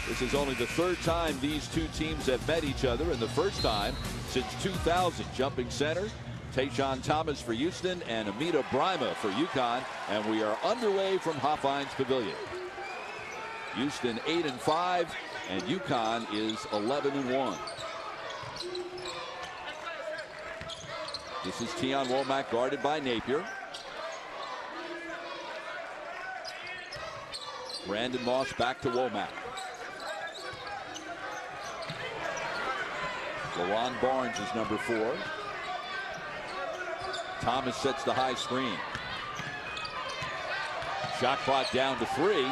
This is only the third time these two teams have met each other, and the first time since 2000. Jumping center, Tayshaun Thomas for Houston and Amita Brima for UConn, and we are underway from Hofheinz Pavilion. Houston 8-5, and UConn is 11-1. This is Tion Womack guarded by Napier. Brandon Moss back to Womack. LaRon Barnes is number 4. Thomas sets the high screen. Shot clock down to 3.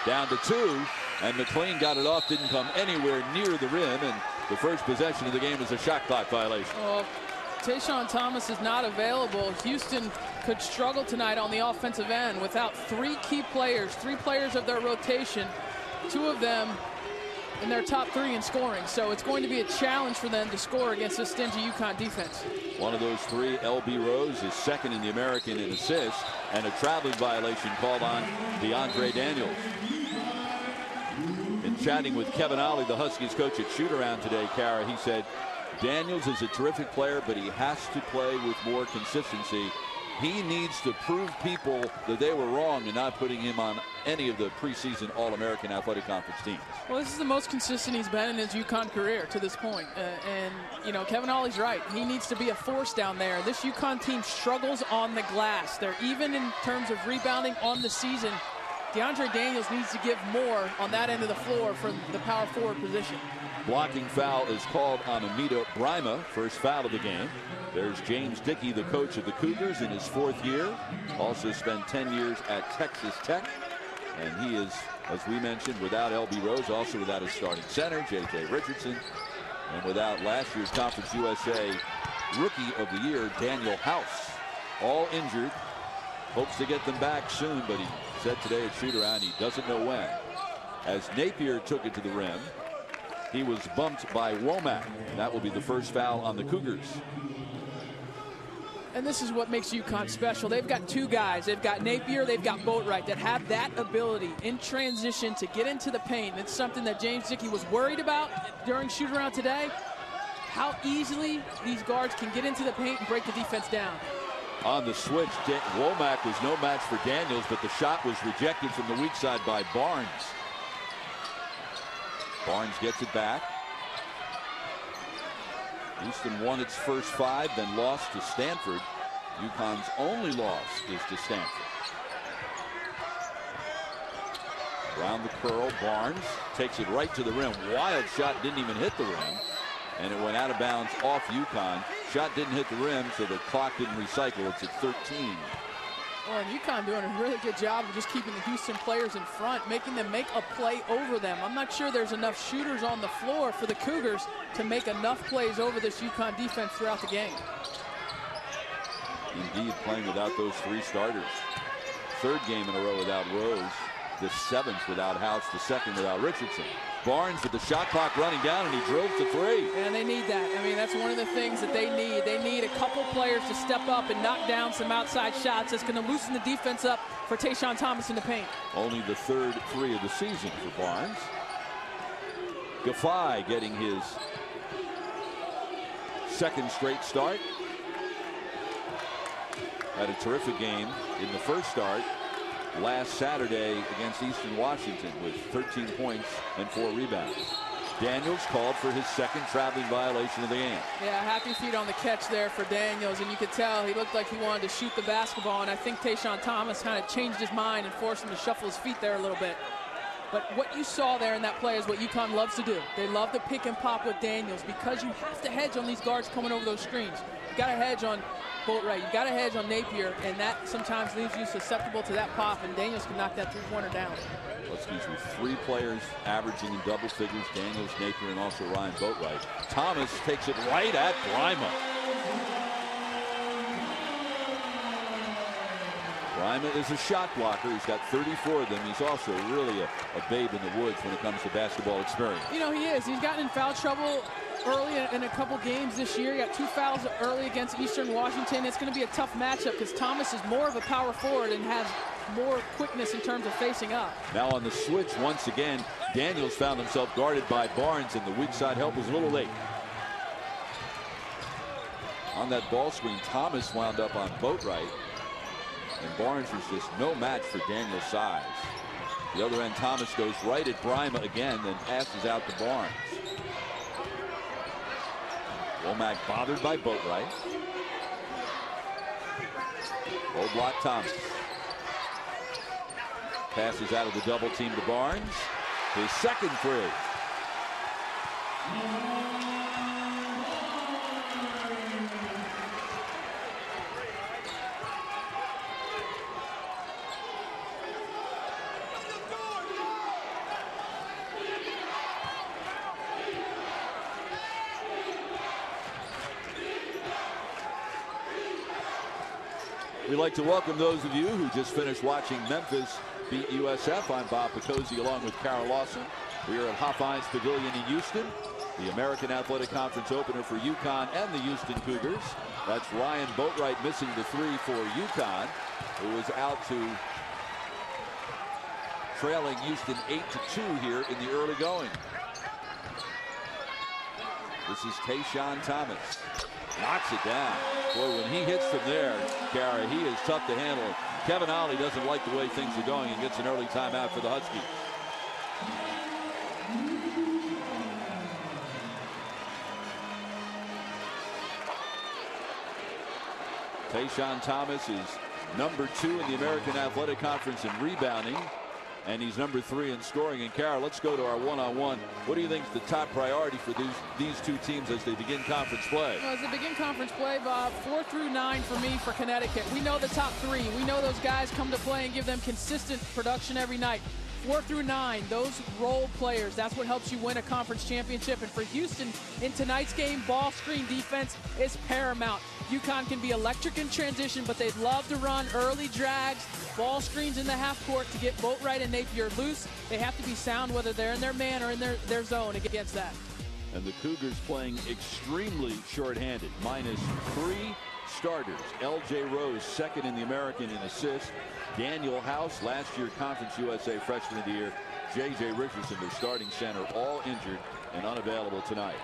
Down to 2. And McLean got it off. Didn't come anywhere near the rim. And the first possession of the game is a shot clock violation. Well, Tayshaun Thomas is not available. Houston could struggle tonight on the offensive end without 3 key players, 3 players of their rotation, 2 of them in their top 3 in scoring. So it's going to be a challenge for them to score against this stingy UConn defense. One of those 3, L.B. Rose, is second in the American in assists, and a traveling violation called on DeAndre Daniels. In chatting with Kevin Ollie, the Huskies coach at shoot-around today, Kara, he said Daniels is a terrific player, but he has to play with more consistency. He needs to prove people that they were wrong in not putting him on any of the preseason All-American Athletic Conference teams. Well, this is the most consistent he's been in his UConn career to this point. And, you know, Kevin Ollie's right. He needs to be a force down there. This UConn team struggles on the glass. They're even in terms of rebounding on the season. DeAndre Daniels needs to give more on that end of the floor for the power forward position. Blocking foul is called on Amita Brima, first foul of the game. There's James Dickey, the coach of the Cougars, in his 4th year. Also spent 10 years at Texas Tech. And he is, as we mentioned, without L.B. Rose, also without his starting center, J.J. Richardson, and without last year's Conference USA Rookie of the Year, Daniel House. All injured. Hopes to get them back soon, but he said today at shoot-around he doesn't know when. As Napier took it to the rim, he was bumped by Womack, and that will be the first foul on the Cougars. And this is what makes UConn special. They've got 2 guys. They've got Napier, they've got Boatwright, that have that ability in transition to get into the paint. It's something that James Dickey was worried about during shoot-around today. How easily these guards can get into the paint and break the defense down. On the switch, Womack was no match for Daniels, but the shot was rejected from the weak side by Barnes. Barnes gets it back. Houston won its first 5, then lost to Stanford. UConn's only loss is to Stanford. Around the curl, Barnes takes it right to the rim. Wild shot, didn't even hit the rim. And it went out of bounds off UConn. Shot didn't hit the rim, so the clock didn't recycle. It's at 13. Well, and UConn doing a really good job of just keeping the Houston players in front, making them make a play over them. I'm not sure there's enough shooters on the floor for the Cougars to make enough plays over this UConn defense throughout the game. Indeed, playing without those 3 starters. 3rd game in a row without Rose. The 7th without House. The 2nd without Richardson. Barnes with the shot clock running down, and he drills to 3. And they need that. I mean, that's one of the things that they need. They need a couple players to step up and knock down some outside shots. That's going to loosen the defense up for Tayshaun Thomas in the paint. Only the 3rd 3 of the season for Barnes. Gaffey getting his 2nd straight start. Had a terrific game in the first start last Saturday against Eastern Washington with 13 points and 4 rebounds. Daniels called for his 2nd traveling violation of the game. Yeah, happy feet on the catch there for Daniels, and you could tell he looked like he wanted to shoot the basketball, and I think Tayshaun Thomas kind of changed his mind and forced him to shuffle his feet there a little bit. But what you saw there in that play is what UConn loves to do. They love to pick and pop with Daniels because you have to hedge on these guards coming over those screens. You got to hedge on Boatwright. You got to hedge on Napier, and that sometimes leaves you susceptible to that pop, and Daniels can knock that 3-pointer down. Huskies with 3 players averaging in double figures, Daniels, Napier, and also Ryan Boatwright. Thomas takes it right at Brima. Brima is a shot blocker. He's got 34 of them. He's also really a babe in the woods when it comes to basketball experience. You know, he is. He's gotten in foul trouble early in a couple games this year. He got 2 fouls early against Eastern Washington. It's going to be a tough matchup because Thomas is more of a power forward and has more quickness in terms of facing up. Now on the switch once again, Daniels found himself guarded by Barnes, and the weak side help was a little late. On that ball screen, Thomas wound up on Boatwright, and Barnes was just no match for Daniels' size. The other end, Thomas goes right at Brima again, then passes out to Barnes. Womack bothered by Boatwright. Low block Thomas. Passes out of the double team to Barnes. His second free. We'd like to welcome those of you who just finished watching Memphis beat USF. I'm Bob Picozzi along with Carol Lawson. We are at Hofheinz Pavilion in Houston. The American Athletic Conference opener for UConn and the Houston Cougars. That's Ryan Boatwright missing the 3 for UConn, who was out to trailing Houston 8-2 here in the early going. This is Tayshaun Thomas. Knocks it down. Boy, when he hits from there, Gary, he is tough to handle. Kevin Ollie doesn't like the way things are going and gets an early timeout for the Huskies. Tayshaun Thomas is number 2 in the American Athletic Conference in rebounding, and he's number 3 in scoring. And Carol, let's go to our one-on-one. What do you think is the top priority for these two teams as they begin conference play? Well, as they begin conference play, Bob, 4 through 9 for me for Connecticut. We know the top 3. We know those guys come to play and give them consistent production every night. 4 through 9, those role players, that's what helps you win a conference championship. And for Houston, in tonight's game, ball screen defense is paramount. UConn can be electric in transition, but they'd love to run early drags, ball screens in the half court to get Boatwright and Napier loose. They have to be sound whether they're in their man or in their zone against that. And the Cougars playing extremely shorthanded, minus 3 starters. L.J. Rose, second in the American in assists. Daniel House, last year Conference USA Freshman of the Year. J.J. Richardson, their starting center, all injured and unavailable tonight.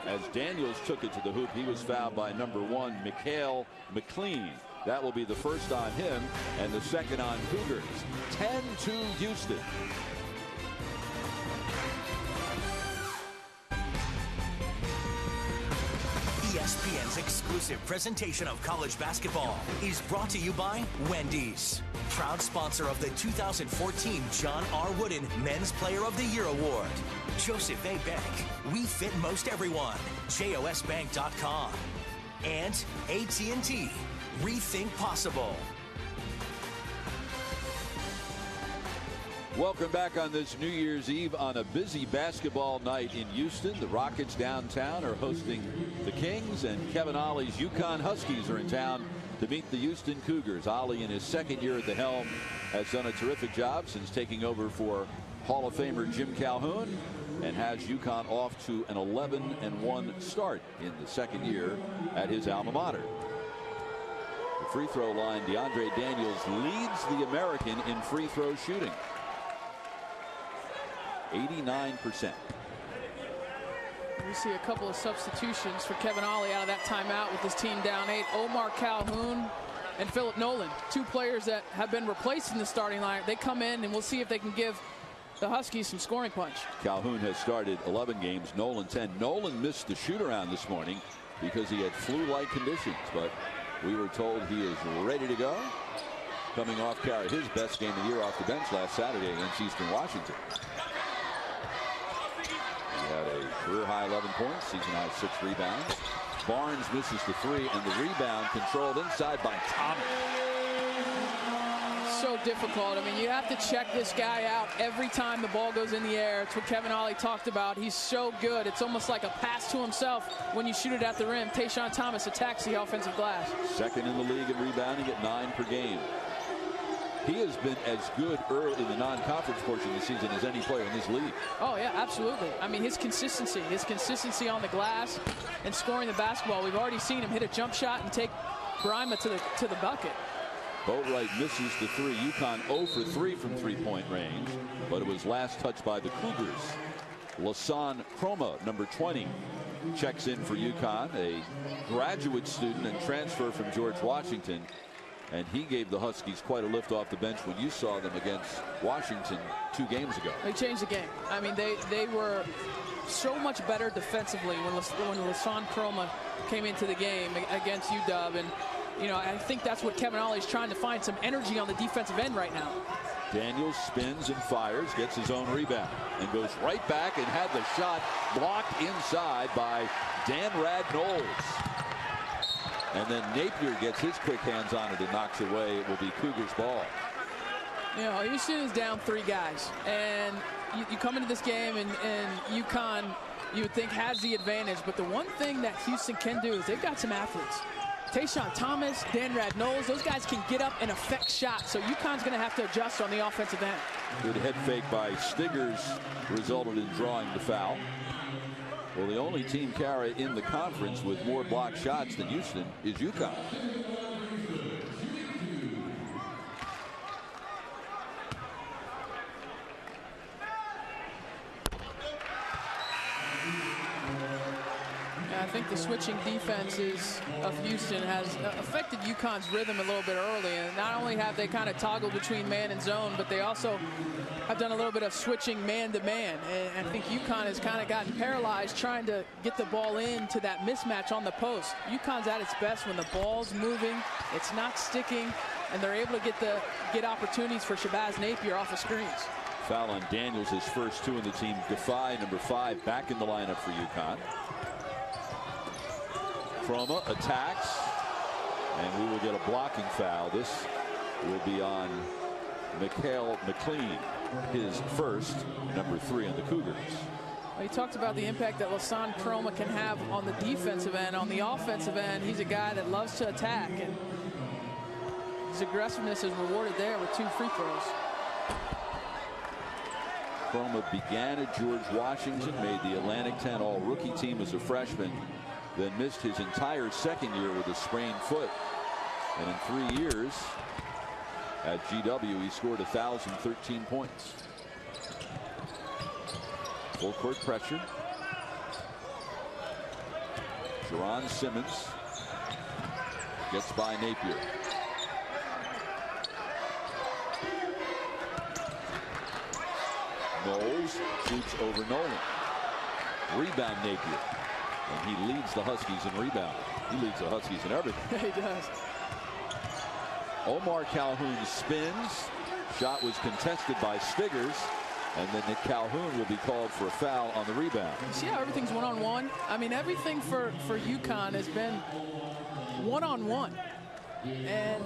As Daniels took it to the hoop, he was fouled by number 1, Mikhail McLean. That will be the first on him and the second on Cougars. 10-2 Houston. ESPN's exclusive presentation of college basketball is brought to you by Wendy's, proud sponsor of the 2014 John R. Wooden Men's Player of the Year Award. Joseph A. Bank, we fit most everyone. JOSbank.com. And AT&T, rethink possible. Welcome back on this New Year's Eve on a busy basketball night in Houston. The Rockets downtown are hosting the Kings, and Kevin Ollie's UConn Huskies are in town to meet the Houston Cougars. Ollie, in his second year at the helm, has done a terrific job since taking over for Hall of Famer Jim Calhoun, and has UConn off to an 11-1 start in the second year at his alma mater. The free throw line, DeAndre Daniels leads the American in free throw shooting. 89%. We see a couple of substitutions for Kevin Ollie out of that timeout with his team down 8. Omar Calhoun and Philip Nolan, 2 players that have been replaced in the starting line. They come in, and we'll see if they can give the Huskies some scoring punch. Calhoun has started 11 games, Nolan 10. Nolan missed the shoot-around this morning because he had flu-like conditions, but we were told he is ready to go. Coming off his best game of the year off the bench last Saturday against Eastern Washington. He had a career-high 11 points, season-high 6 rebounds. Barnes misses the 3, and the rebound controlled inside by Thomas. So difficult. I mean, you have to check this guy out every time the ball goes in the air. It's what Kevin Ollie talked about. He's so good. It's almost like a pass to himself when you shoot it at the rim. Tayshaun Thomas attacks the offensive glass. Second in the league in rebounding at 9 per game. He has been as good early in the non-conference portion of the season as any player in this league. Oh, yeah, absolutely. I mean, his consistency on the glass and scoring the basketball. We've already seen him hit a jump shot and take Brima to the bucket. Boatwright misses the three. UConn 0 for 3 from three-point range, but it was last touched by the Cougars. Lasan Chroma, number 20, checks in for UConn, a graduate student and transfer from George Washington. And he gave the Huskies quite a lift off the bench when you saw them against Washington 2 games ago. They changed the game. I mean, they were so much better defensively when Lasan Chroma came into the game against UW. And, you know, I think that's what Kevin Ollie's trying to find, some energy on the defensive end right now. Daniels spins and fires, gets his own rebound, and goes right back and had the shot blocked inside by Danrad Knowles. And then Napier gets his quick hands on it and knocks away. It will be Cougars ball. You know, Houston is down 3 guys. And you come into this game and UConn, you would think, has the advantage. But the one thing that Houston can do is they've got some athletes. Tayshaun Thomas, Danrad Knowles, those guys can get up and affect shots. So UConn's going to have to adjust on the offensive end. Good head fake by Stiggers resulted in drawing the foul. Well, the only team carry in the conference with more blocked shots than Houston is UConn. I think the switching defenses of Houston has affected UConn's rhythm a little bit early. And not only have they kind of toggled between man and zone, but they also have done a little bit of switching man to man. And I think UConn has kind of gotten paralyzed trying to get the ball into that mismatch on the post. UConn's at its best when the ball's moving, it's not sticking, and they're able to get opportunities for Shabazz Napier off of screens. Foul on Daniels, his first 2 in the team. Defy, number 5, back in the lineup for UConn. Chroma attacks, and we will get a blocking foul. This will be on Mikhail McLean, his first, number 3 on the Cougars. Well, he talked about the impact that Lasan Chroma can have on the defensive end. On the offensive end, he's a guy that loves to attack, and his aggressiveness is rewarded there with 2 free throws. Chroma began at George Washington, made the Atlantic 10 all-rookie team as a freshman, then missed his entire second year with a sprained foot. And in 3 years at GW, he scored 1,013 points. Full court pressure. Jerron Simmons gets by Napier. Knowles shoots over Nolan. Rebound Napier. And he leads the Huskies in rebound. He leads the Huskies in everything. He does. Omar Calhoun spins. Shot was contested by Stiggers. And then Nick Calhoun will be called for a foul on the rebound. See how everything's one-on-one? I mean, everything for UConn has been one-on-one. And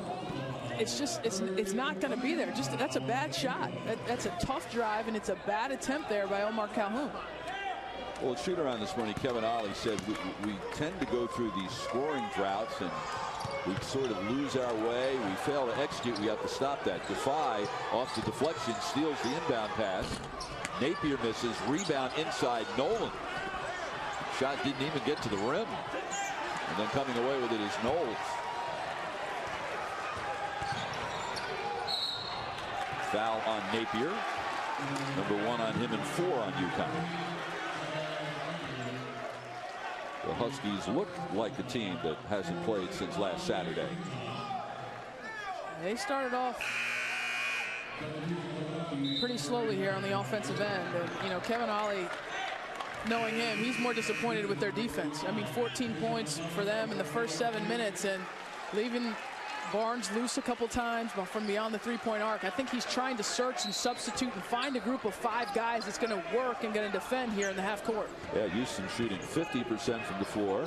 it's just, it's not going to be there. Just, that's a bad shot. That's a tough drive, and it's a bad attempt there by Omar Calhoun. Well, at shoot around this morning, Kevin Ollie said we tend to go through these scoring droughts and we sort of lose our way. We fail to execute. We have to stop that. Defy off the deflection steals the inbound pass. Napier misses. Rebound inside Nolan. Shot didn't even get to the rim. And then coming away with it is Knowles. Foul on Napier. Number 1 on him and 4 on UConn. The Huskies look like a team that hasn't played since last Saturday. They started off pretty slowly here on the offensive end. And, you know, Kevin Ollie, knowing him, he's more disappointed with their defense. I mean, 14 points for them in the first 7 minutes and leaving Barnes loose a couple times from beyond the 3-point arc. I think he's trying to search and substitute and find a group of 5 guys that's going to work and going to defend here in the half court. Yeah, Houston shooting 50% from the floor.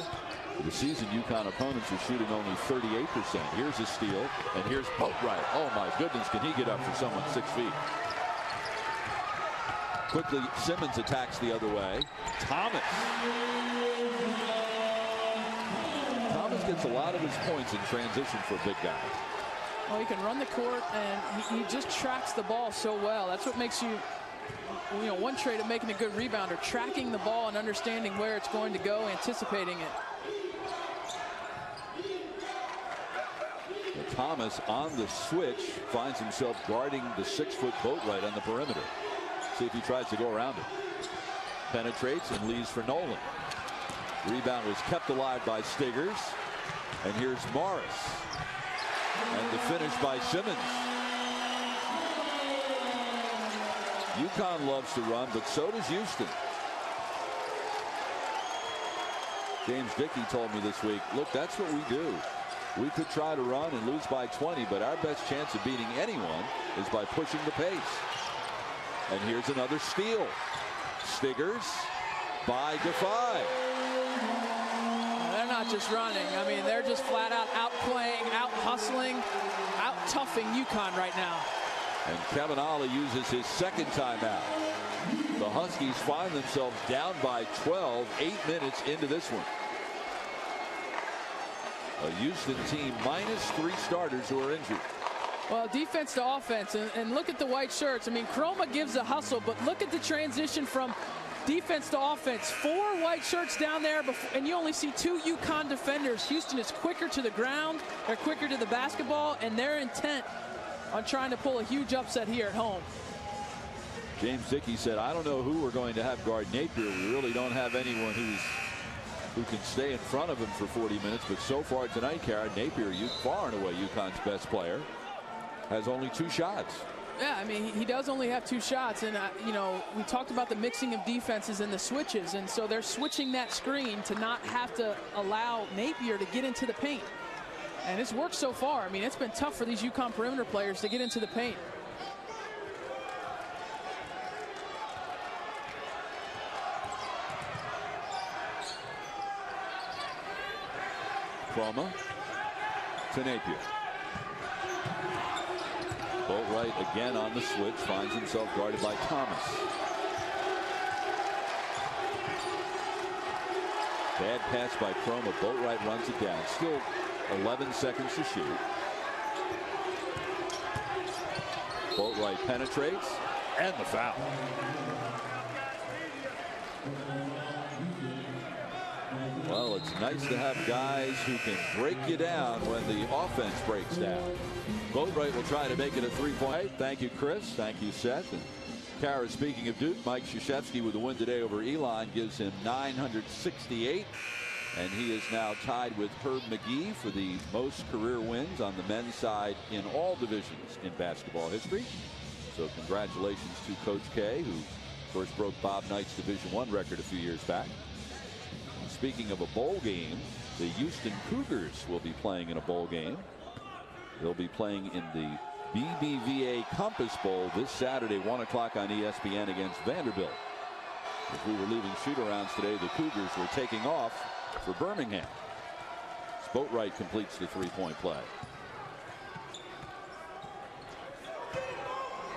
For the season, UConn opponents are shooting only 38%. Here's a steal, and here's Boatwright. Oh my goodness, can he get up for someone 6 feet? Quickly, Simmons attacks the other way. Thomas gets a lot of his points in transition for a big guy. Well, he can run the court, and he just tracks the ball so well. That's what makes you, one trait of making a good rebounder, tracking the ball and understanding where it's going to go, anticipating it. Thomas on the switch finds himself guarding the 6-foot Boatwright on the perimeter. See if he tries to go around him. Penetrates and leaves for Nolan. Rebound was kept alive by Stiggers. And here's Morris. And the finish by Simmons. UConn loves to run, but so does Houston. James Dickey told me this week, look, that's what we do. We could try to run and lose by 20, but our best chance of beating anyone is by pushing the pace. And here's another steal. Stiggers by Defy. They're not just running. I mean, they're just flat out outplaying, out hustling, out toughing UConn right now. And Kevin Ollie uses his second timeout. The Huskies find themselves down by 12, 8 minutes into this one. A Houston team minus 3 starters who are injured. Well, defense to offense, and look at the white shirts. I mean, Chroma gives a hustle, but look at the transition from defense to offense. 4 white shirts down there, and you only see 2 UConn defenders. Houston is quicker to the ground, they're quicker to the basketball, and they're intent on trying to pull a huge upset here at home. James Dickey said, I don't know who we're going to have guard Napier. We really don't have anyone who can stay in front of him for 40 minutes. But so far tonight, Kara, Napier, far and away UConn's best player, has only 2 shots. Yeah, I mean, he does only have 2 shots. And, we talked about the mixing of defenses and the switches. And so they're switching that screen to not have to allow Napier to get into the paint. And it's worked so far. I mean, it's been tough for these UConn perimeter players to get into the paint. Chroma to Napier. Boatwright again on the switch, finds himself guarded by Thomas. Bad pass by Chroma. Boatwright runs it down. Still 11 seconds to shoot. Boatwright penetrates, and the foul. Well, it's nice to have guys who can break you down when the offense breaks down. Boatwright will try to make it a 3-point. Thank you, Chris. Thank you, Seth. And Kara, speaking of Duke, Mike Krzyzewski with the win today over Elon gives him 968. And he is now tied with Herb McGee for the most career wins on the men's side in all divisions in basketball history. So congratulations to Coach K, who first broke Bob Knight's Division I record a few years back. And speaking of a bowl game, the Houston Cougars will be playing in a bowl game. They'll be playing in the BBVA Compass Bowl this Saturday, 1 o'clock on ESPN against Vanderbilt. As we were leaving shoot-arounds today, the Cougars were taking off for Birmingham. Boatwright completes the 3-point play.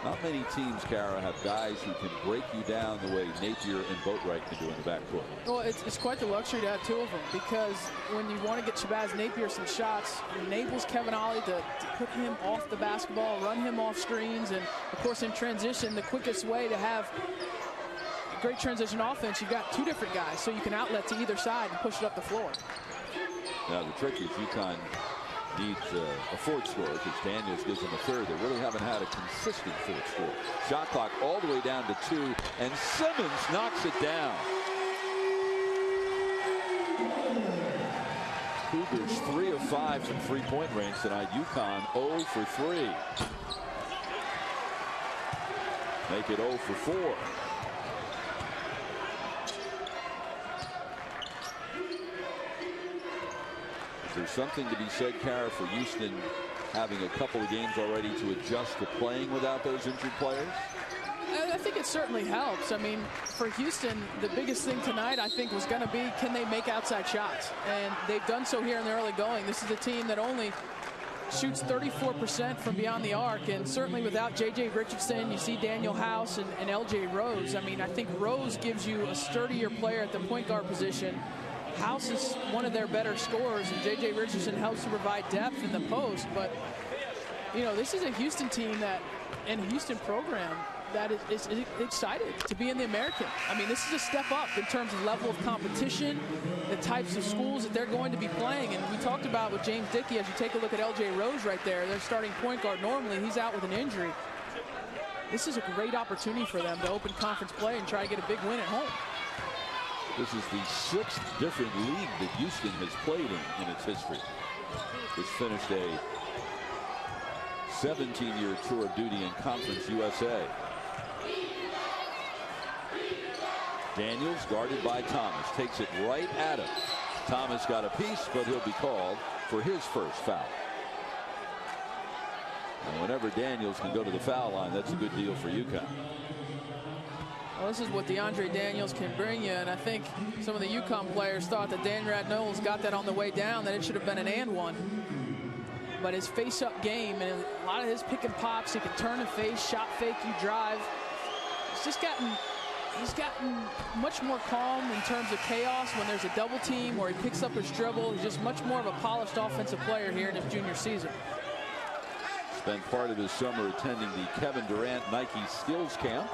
Not many teams, Kara, have guys who can break you down the way Napier and Boatwright can do in the backcourt. Well, it's quite the luxury to have 2 of them, because when you want to get Shabazz Napier some shots, it enables Kevin Ollie to put him off the basketball, run him off screens, and of course in transition, the quickest way to have great transition offense, you've got 2 different guys, so you can outlet to either side and push it up the floor. Now the trick is UConn needs a 4th scorer, because Daniels gives them a 3rd. They really haven't had a consistent 4th scorer. Shot clock all the way down to 2, and Simmons knocks it down. Cougars 3 of 5 from 3-point range tonight. UConn 0 for 3. Make it 0 for 4. There's something to be said, Kara, for Houston having a couple of games already to adjust to playing without those injured players? I think it certainly helps. I mean, for Houston, the biggest thing tonight, I think, was going to be, can they make outside shots? And they've done so here in the early going. This is a team that only shoots 34% from beyond the arc, and certainly without J.J. Richardson, you see Daniel House and L.J. Rose. I mean, I think Rose gives you a sturdier player at the point guard position. House is one of their better scorers, and J.J. Richardson helps to provide depth in the post. But You know, this is a Houston team and a Houston program that is excited to be in the American. I mean, this is a step up in terms of level of competition, the types of schools that they're going to be playing. And we talked about with James Dickey, as you take a look at LJ Rose right there, their starting point guard. Normally, he's out with an injury. This is a great opportunity for them to open conference play and try to get a big win at home. This is the 6th different league that Houston has played in its history. It's finished a 17-year tour of duty in Conference USA. Daniels, guarded by Thomas, takes it right at him. Thomas got a piece, but he'll be called for his first foul. And whenever Daniels can go to the foul line, that's a good deal for UConn. Well, this is what DeAndre Daniels can bring you, and I think some of the UConn players thought that Dan Knowles got that on the way down, that it should have been an and one. But his face-up game and a lot of his pick and pops, he can turn and face, shot fake, you drive. He's gotten much more calm in terms of chaos when there's a double team or he picks up his dribble. He's just much more of a polished offensive player here in his junior season. Spent part of his summer attending the Kevin Durant Nike Skills Camp.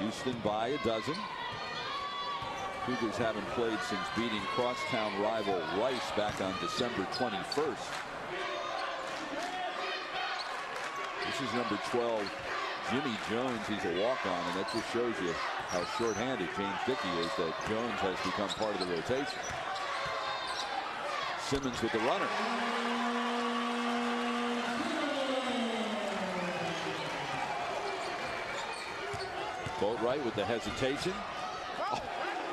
Houston by a dozen. Cougars haven't played since beating crosstown rival Rice back on December 21st. This is number 12, Jimmy Jones. He's a walk-on, and that just shows you how short-handed James Dickey is, that Jones has become part of the rotation. Simmons with the runner. Boatwright with the hesitation.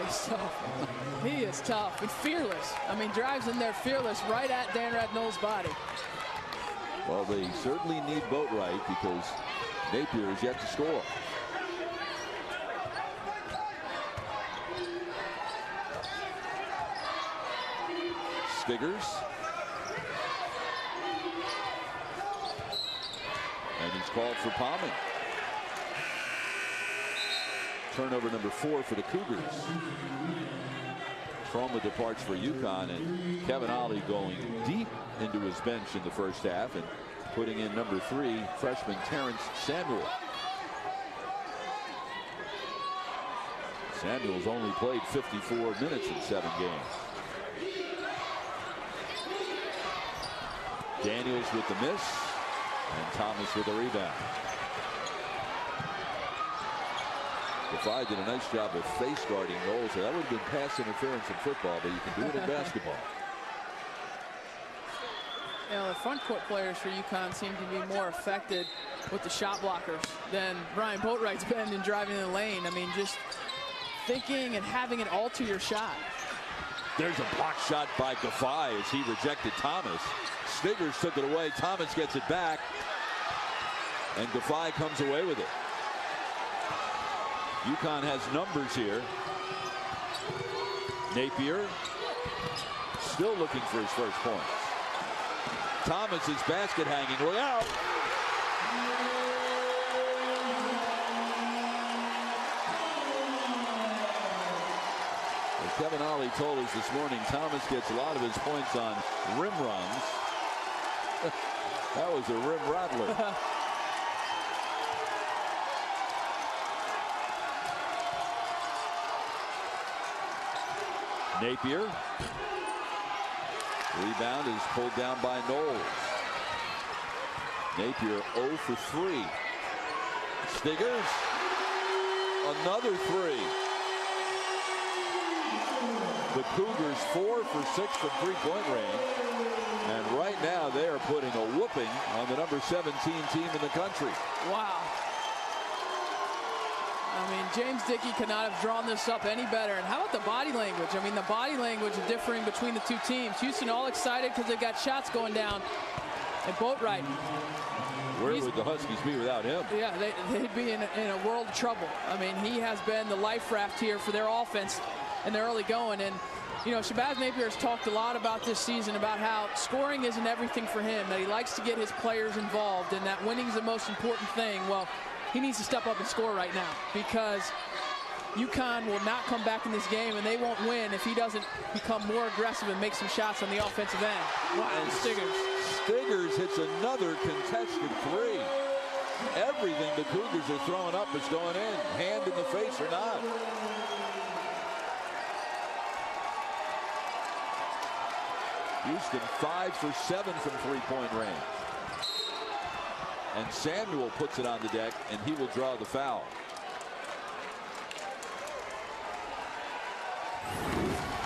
He's tough. He is tough and fearless. I mean, drives in there fearless right at Dan Radnold's body. Well, they certainly need Boatwright because Napier is yet to score. Stiggers. And he's called for palming. Turnover number 4 for the Cougars. Trauma departs for UConn, and Kevin Ollie going deep into his bench in the first half and putting in number 3, freshman Terrence Samuel. Samuel's only played 54 minutes in 7 games. Daniels with the miss, and Thomas with the rebound. Defy did a nice job of face guarding Knowles. That would have been pass interference in football, but you can do it in basketball. You know, the front court players for UConn seem to be more affected with the shot blockers than Brian Boatwright's been in driving in the lane. I mean, just thinking and having it alter your shot. There's a block shot by Defy as he rejected Thomas. Stiggers took it away. Thomas gets it back, and Defy comes away with it. UConn has numbers here. Napier still looking for his first points. Thomas's basket hanging. Look out. As Kevin Ollie told us this morning, Thomas gets a lot of his points on rim runs. That was a rim rattler. Napier. Rebound is pulled down by Knowles. Napier 0 for 3. Stiggers. Another 3. The Cougars 4 for 6 from three-point range. And right now they are putting a whooping on the number 17 team in the country. Wow. I mean, James Dickey could not have drawn this up any better. And how about the body language? I mean, the body language is differing between the two teams. Houston all excited because they've got shots going down. And Boatwright. Where would the Huskies be without him? Yeah, they'd be in a world of trouble. I mean, he has been the life raft here for their offense in the early going. And, you know, Shabazz Napier has talked a lot about this season about how scoring isn't everything for him, that he likes to get his players involved, and that winning's the most important thing. Well, he needs to step up and score right now because UConn will not come back in this game, and they won't win if he doesn't become more aggressive and make some shots on the offensive end. Wow, And Stiggers hits another contested three. Everything the Cougars are throwing up is going in, hand in the face or not. Houston 5 for 7 from three-point range. And Samuel puts it on the deck, and he will draw the foul.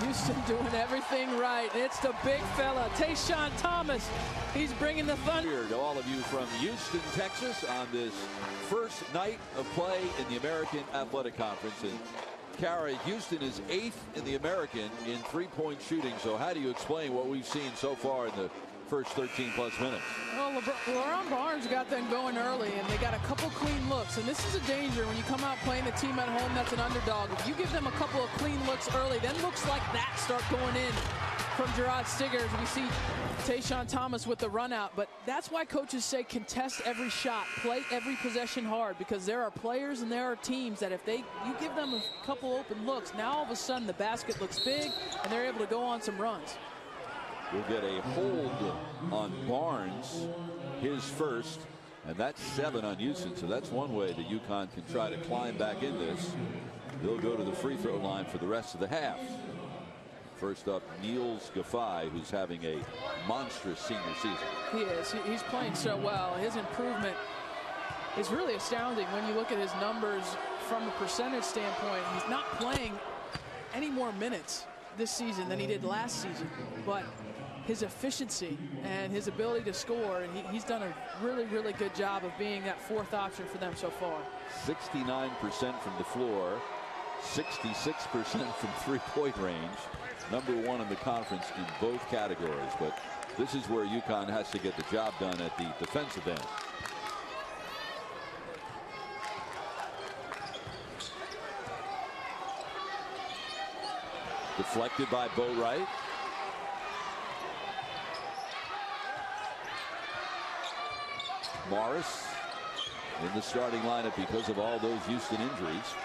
Houston doing everything right. It's the big fella, Tayshaun Thomas. He's bringing the thunder. Here to all of you from Houston, Texas, on this first night of play in the American Athletic Conference. And Kara, Houston is 8th in the American in three-point shooting. So how do you explain what we've seen so far in the first 13-plus minutes? Well, LeBron Barnes got them going early, and they got a couple clean looks. And this is a danger when you come out playing a team at home that's an underdog. If you give them a couple of clean looks early, then looks like that start going in from Gerard Stiggers. We see Tayshaun Thomas with the run out. But that's why coaches say contest every shot, play every possession hard, because there are players and there are teams that if you give them a couple open looks, now all of a sudden the basket looks big and they're able to go on some runs. We'll get a hold on Barnes, his first, and that's 7 on Houston. So that's one way that UConn can try to climb back in this. They'll go to the free throw line for the rest of the half. First up, Niels Gaffai, who's having a monstrous senior season. He is. He's playing so well. His improvement is really astounding when you look at his numbers from a percentage standpoint. He's not playing any more minutes this season than he did last season, but his efficiency and his ability to score, and he's done a really, really good job of being that fourth option for them so far. 69% from the floor, 66% from three-point range. Number 1 in the conference in both categories, but this is where UConn has to get the job done at the defensive end. Deflected by Boatwright. Morris in the starting lineup because of all those Houston injuries.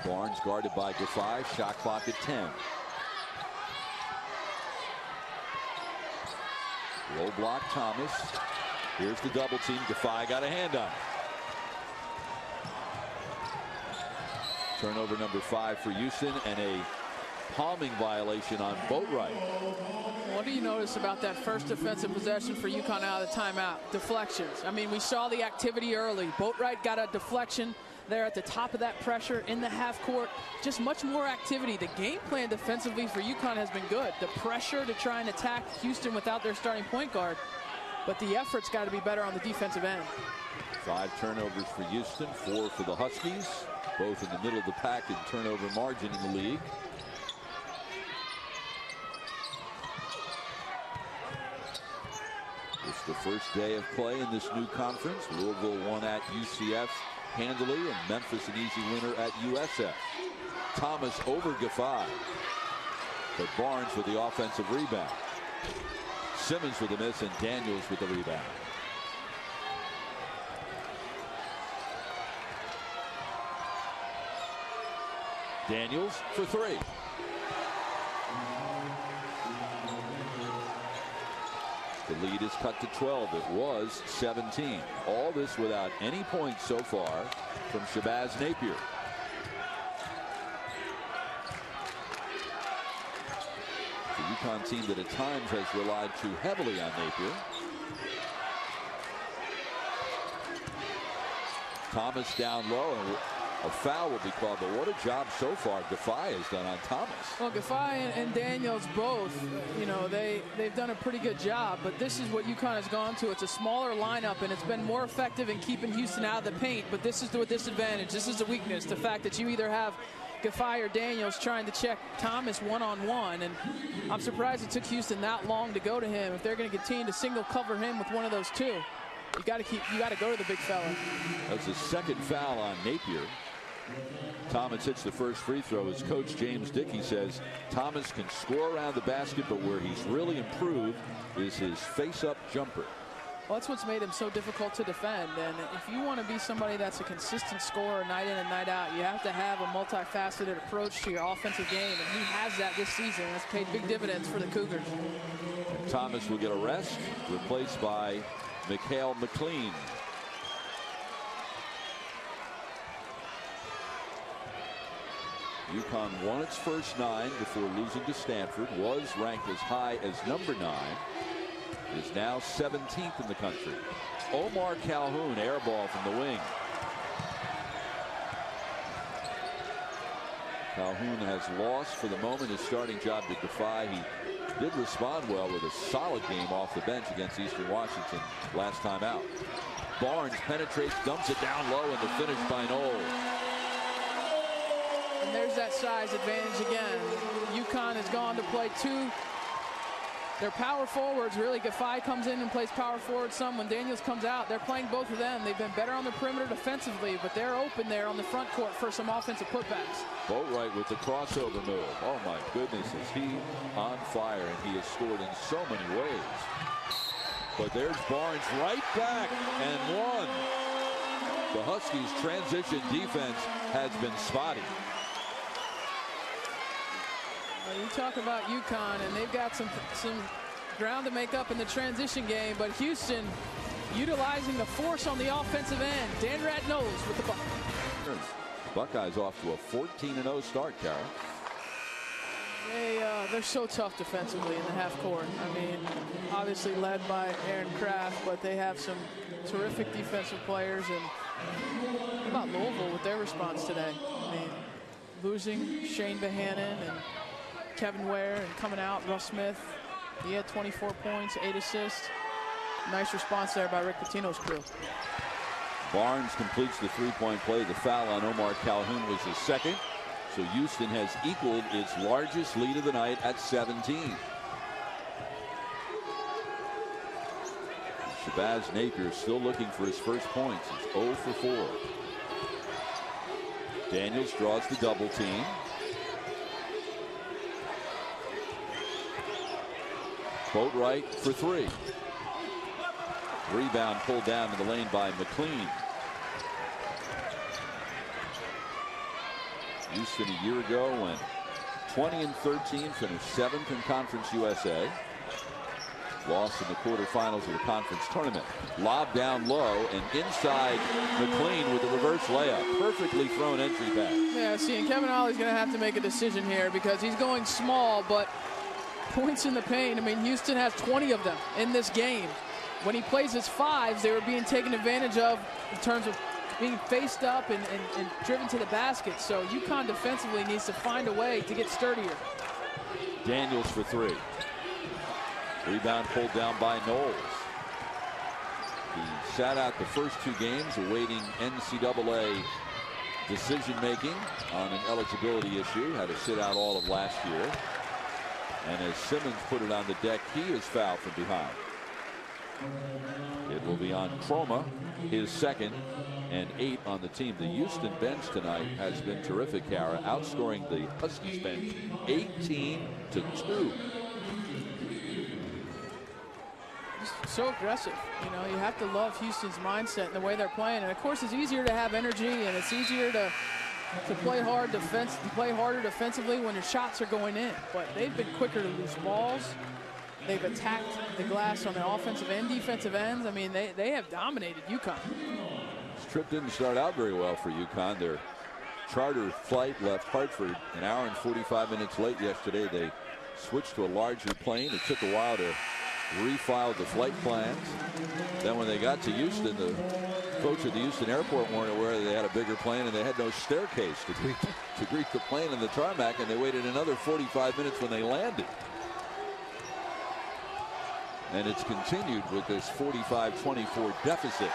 Barnes guarded by Gaffai. Shot clock at 10. Low block Thomas. Here's the double team. Gaffai got a hand on it. Turnover number 5 for Houston, and a palming violation on Boatwright. What do you notice about that first defensive possession for UConn out of the timeout? Deflections. I mean, we saw the activity early. Boatwright got a deflection there at the top of that pressure in the half court. Just much more activity. The game plan defensively for UConn has been good. The pressure to try and attack Houston without their starting point guard. But the effort's got to be better on the defensive end. 5 turnovers for Houston, 4 for the Huskies. Both in the middle of the pack in turnover margin in the league. It's the first day of play in this new conference. Louisville won at UCF handily, and Memphis an easy winner at USF. Thomas over Gaffai, but Barnes with the offensive rebound. Simmons with the miss, and Daniels with the rebound. Daniels for 3. The lead is cut to 12. It was 17. All this without any points so far from Shabazz Napier. The UConn team that at times has relied too heavily on Napier. Thomas down low, and a foul will be called, but what a job so far Gaffai has done on Thomas. Well, Gaffai and Daniels both, you know, they've done a pretty good job, but this is what UConn has gone to. It's a smaller lineup, and it's been more effective in keeping Houston out of the paint, but this is the disadvantage. This is the weakness, the fact that you either have Gaffai or Daniels trying to check Thomas one-on-one, and I'm surprised it took Houston that long to go to him. If they're going to continue to single cover him with one of those two, you got to go to the big fella. That's the second foul on Napier. Thomas hits the first free throw. As coach James Dickey says, Thomas can score around the basket, but where he's really improved is his face-up jumper. Well, that's what's made him so difficult to defend. And if you want to be somebody that's a consistent scorer night in and night out, you have to have a multifaceted approach to your offensive game. And he has that this season. That's paid big dividends for the Cougars. And Thomas will get a rest, replaced by Mikhail McLean. UConn won its first 9 before losing to Stanford, was ranked as high as number 9, is now 17th in the country. Omar Calhoun, air ball from the wing. Calhoun has lost for the moment his starting job to Defy. He did respond well with a solid game off the bench against Eastern Washington last time out. Barnes penetrates, dumps it down low, and the finish by Knowles. And there's that size advantage again. UConn has gone to play 2. Their power forwards, really. Defy comes in and plays power forward some. When Daniels comes out, they're playing both of them. They've been better on the perimeter defensively, but they're open there on the front court for some offensive putbacks. Boatwright with the crossover move. Oh my goodness, is he on fire, and he has scored in so many ways. But there's Barnes right back and one. The Huskies' transition defense has been spotty. Well, you talk about UConn, and they've got some ground to make up in the transition game, but Houston utilizing the force on the offensive end. Danrad knows with the ball. Buckeyes off to a 14-0 start, Kara. They're so tough defensively in the half court. I mean, obviously led by Aaron Kraft, but they have some terrific defensive players. And how about Louisville with their response today? I mean, losing Shane Bohannon and Kevin Ware, and coming out, Russ Smith. He had 24 points, 8 assists. Nice response there by Rick Pitino's crew. Barnes completes the three-point play. The foul on Omar Calhoun was his second. So Houston has equaled its largest lead of the night at 17. Shabazz Napier still looking for his first points. He's 0 for 4. Daniels draws the double team. Boatwright for 3. Rebound pulled down in the lane by McLean. Houston a year ago went 20-13, finished 7th in Conference USA. Lost in the quarterfinals of the conference tournament. Lob down low and inside McLean with the reverse layup. Perfectly thrown entry pass. Yeah, see, and Kevin Ollie's going to have to make a decision here because he's going small, but points in the paint. I mean, Houston has 20 of them in this game. When he plays his 5s, they were being taken advantage of in terms of being faced up and driven to the basket. So UConn defensively needs to find a way to get sturdier. Daniels for 3. Rebound pulled down by Knowles. He sat out the first 2 games awaiting NCAA decision making on an eligibility issue. Had to sit out all of last year. And as Simmons put it on the deck, he is fouled from behind. It will be on Chroma, his second, and 8 on the team. The Houston bench tonight has been terrific, Kara, outscoring the Huskies bench 18-2. So aggressive. You know, you have to love Houston's mindset and the way they're playing. And of course, it's easier to have energy and it's easier to play hard play harder defensively when your shots are going in. But they've been quicker to lose balls. They've attacked the glass on the offensive and defensive ends. I mean, they have dominated UConn. This trip didn't start out very well for UConn. Their charter flight left Hartford an hour and 45 minutes late yesterday. They switched to a larger plane. It took a while to refile the flight plans. Then when they got to Houston, the folks at the Houston airport weren't aware that they had a bigger plane and they had no staircase to greet the plane in the tarmac, and they waited another 45 minutes when they landed. And it's continued with this 45-24 deficit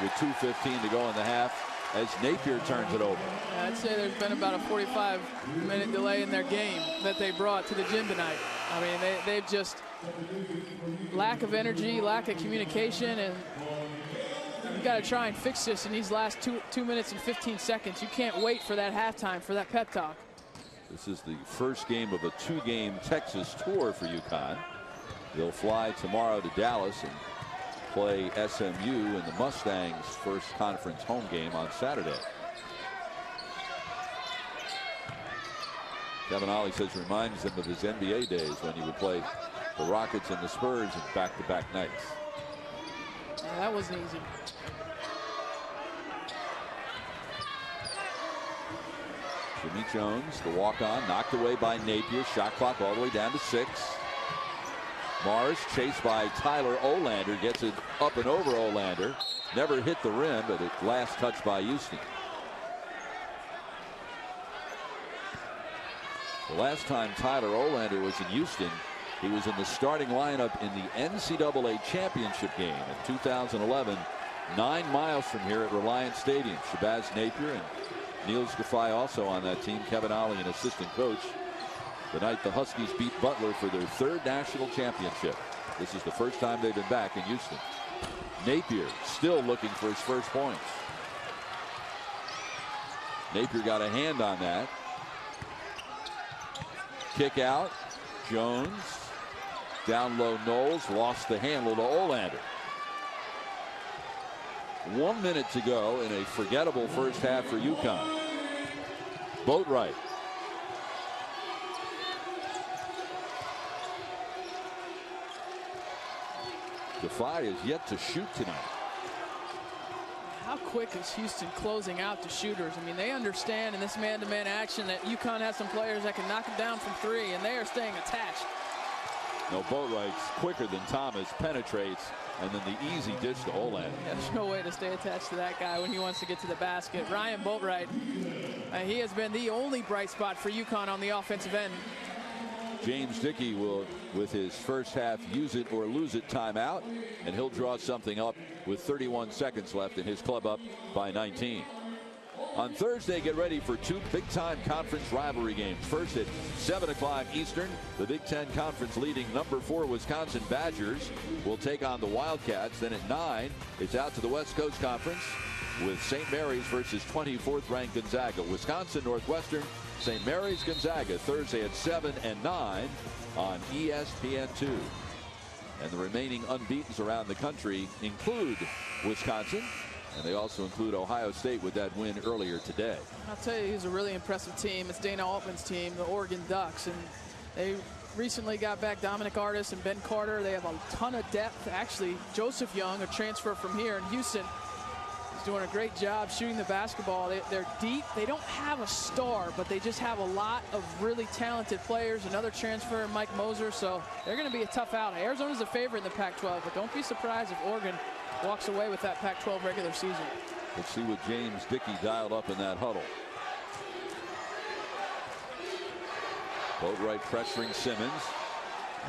with 2:15 to go in the half as Napier turns it over. Yeah, I'd say there's been about a 45-minute delay in their game that they brought to the gym tonight. I mean, they've just lack of energy, lack of communication, and you got to try and fix this in these last 2 minutes and 15 seconds. You can't wait for that halftime, for that pep talk. This is the first game of a 2-game Texas tour for UConn. They'll fly tomorrow to Dallas and play SMU in the Mustangs' first conference home game on Saturday. Kevin Ollie says it reminds him of his NBA days when he would play the Rockets and the Spurs in back-to-back nights. Yeah, that wasn't easy. Jimmy Jones, the walk-on, knocked away by Napier. Shot clock all the way down to 6. Mars chased by Tyler Olander, gets it up and over Olander. Never hit the rim, but it last touched by Houston. The last time Tyler Olander was in Houston, he was in the starting lineup in the NCAA championship game in 2011, 9 miles from here at Reliance Stadium. Shabazz Napier and Niels Gaffey also on that team. Kevin Ollie, an assistant coach. The night the Huskies beat Butler for their 3rd national championship. This is the first time they've been back in Houston. Napier still looking for his first points. Napier got a hand on that. Kick out. Jones. Down low Knowles. Lost the handle to Olander. 1 minute to go in a forgettable first half for UConn. Boatwright. Gaffey is yet to shoot tonight. How quick is Houston closing out the shooters? I mean, they understand in this man-to-man action that UConn has some players that can knock them down from 3, and they are staying attached. No, Boatwright's quicker than Thomas, penetrates, and then the easy dish to Olander. There's no way to stay attached to that guy when he wants to get to the basket. Ryan Boatwright, he has been the only bright spot for UConn on the offensive end. James Dickey will, with his first half use it or lose it timeout, and he'll draw something up with 31 seconds left, and his club up by 19. On Thursday, get ready for 2 big-time conference rivalry games. First at 7 o'clock Eastern, the Big Ten Conference leading number 4 Wisconsin Badgers will take on the Wildcats. Then at 9, it's out to the West Coast Conference with St. Mary's versus 24th ranked Gonzaga. Wisconsin Northwestern, St. Mary's Gonzaga, Thursday at 7 and 9 on ESPN2. And the remaining unbeatens around the country include Wisconsin, and they also include Ohio State with that win earlier today. I'll tell you, he's a really impressive team. It's Dana Altman's team, the Oregon Ducks, and they recently got back Dominic Artis and Ben Carter. They have a ton of depth. Actually, Joseph Young, a transfer from here in Houston, is doing a great job shooting the basketball. They're deep. They don't have a star, but they just have a lot of really talented players. Another transfer, Mike Moser, so they're going to be a tough out. Arizona's a favorite in the Pac-12, but don't be surprised if Oregon walks away with that Pac-12 regular season. Let's see what James Dickey dialed up in that huddle. Boatwright pressuring Simmons,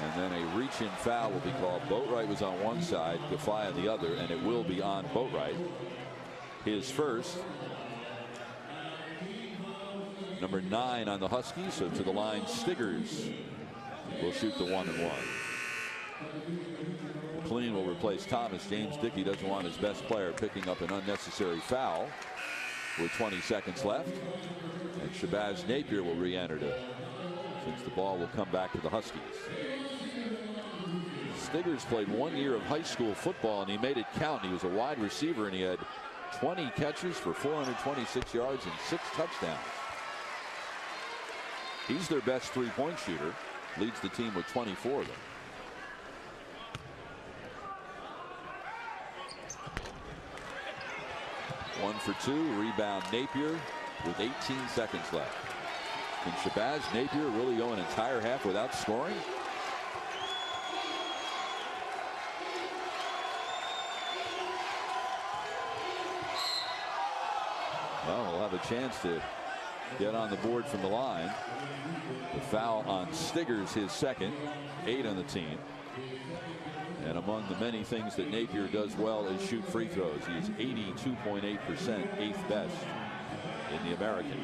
and then a reach-in foul will be called. Boatwright was on one side, Gaffey on the other, and it will be on Boatwright. His first. Number 9 on the Huskies, so to the line, Stiggers will shoot the 1-and-1. McLean will replace Thomas. James Dickey doesn't want his best player picking up an unnecessary foul with 20 seconds left. And Shabazz Napier will re-enter since the ball will come back to the Huskies. Stiggers played 1 year of high school football, and he made it count. He was a wide receiver, and he had 20 catches for 426 yards and 6 touchdowns. He's their best three-point shooter. Leads the team with 24 of them. One for 2. Rebound Napier with 18 seconds left. Can Shabazz Napier really go an entire half without scoring? Well, we'll have a chance to get on the board from the line. The foul on Stiggers, his second, 8 on the team. And among the many things that Napier does well is shoot free throws. He is 82.8%, 8th best in the American.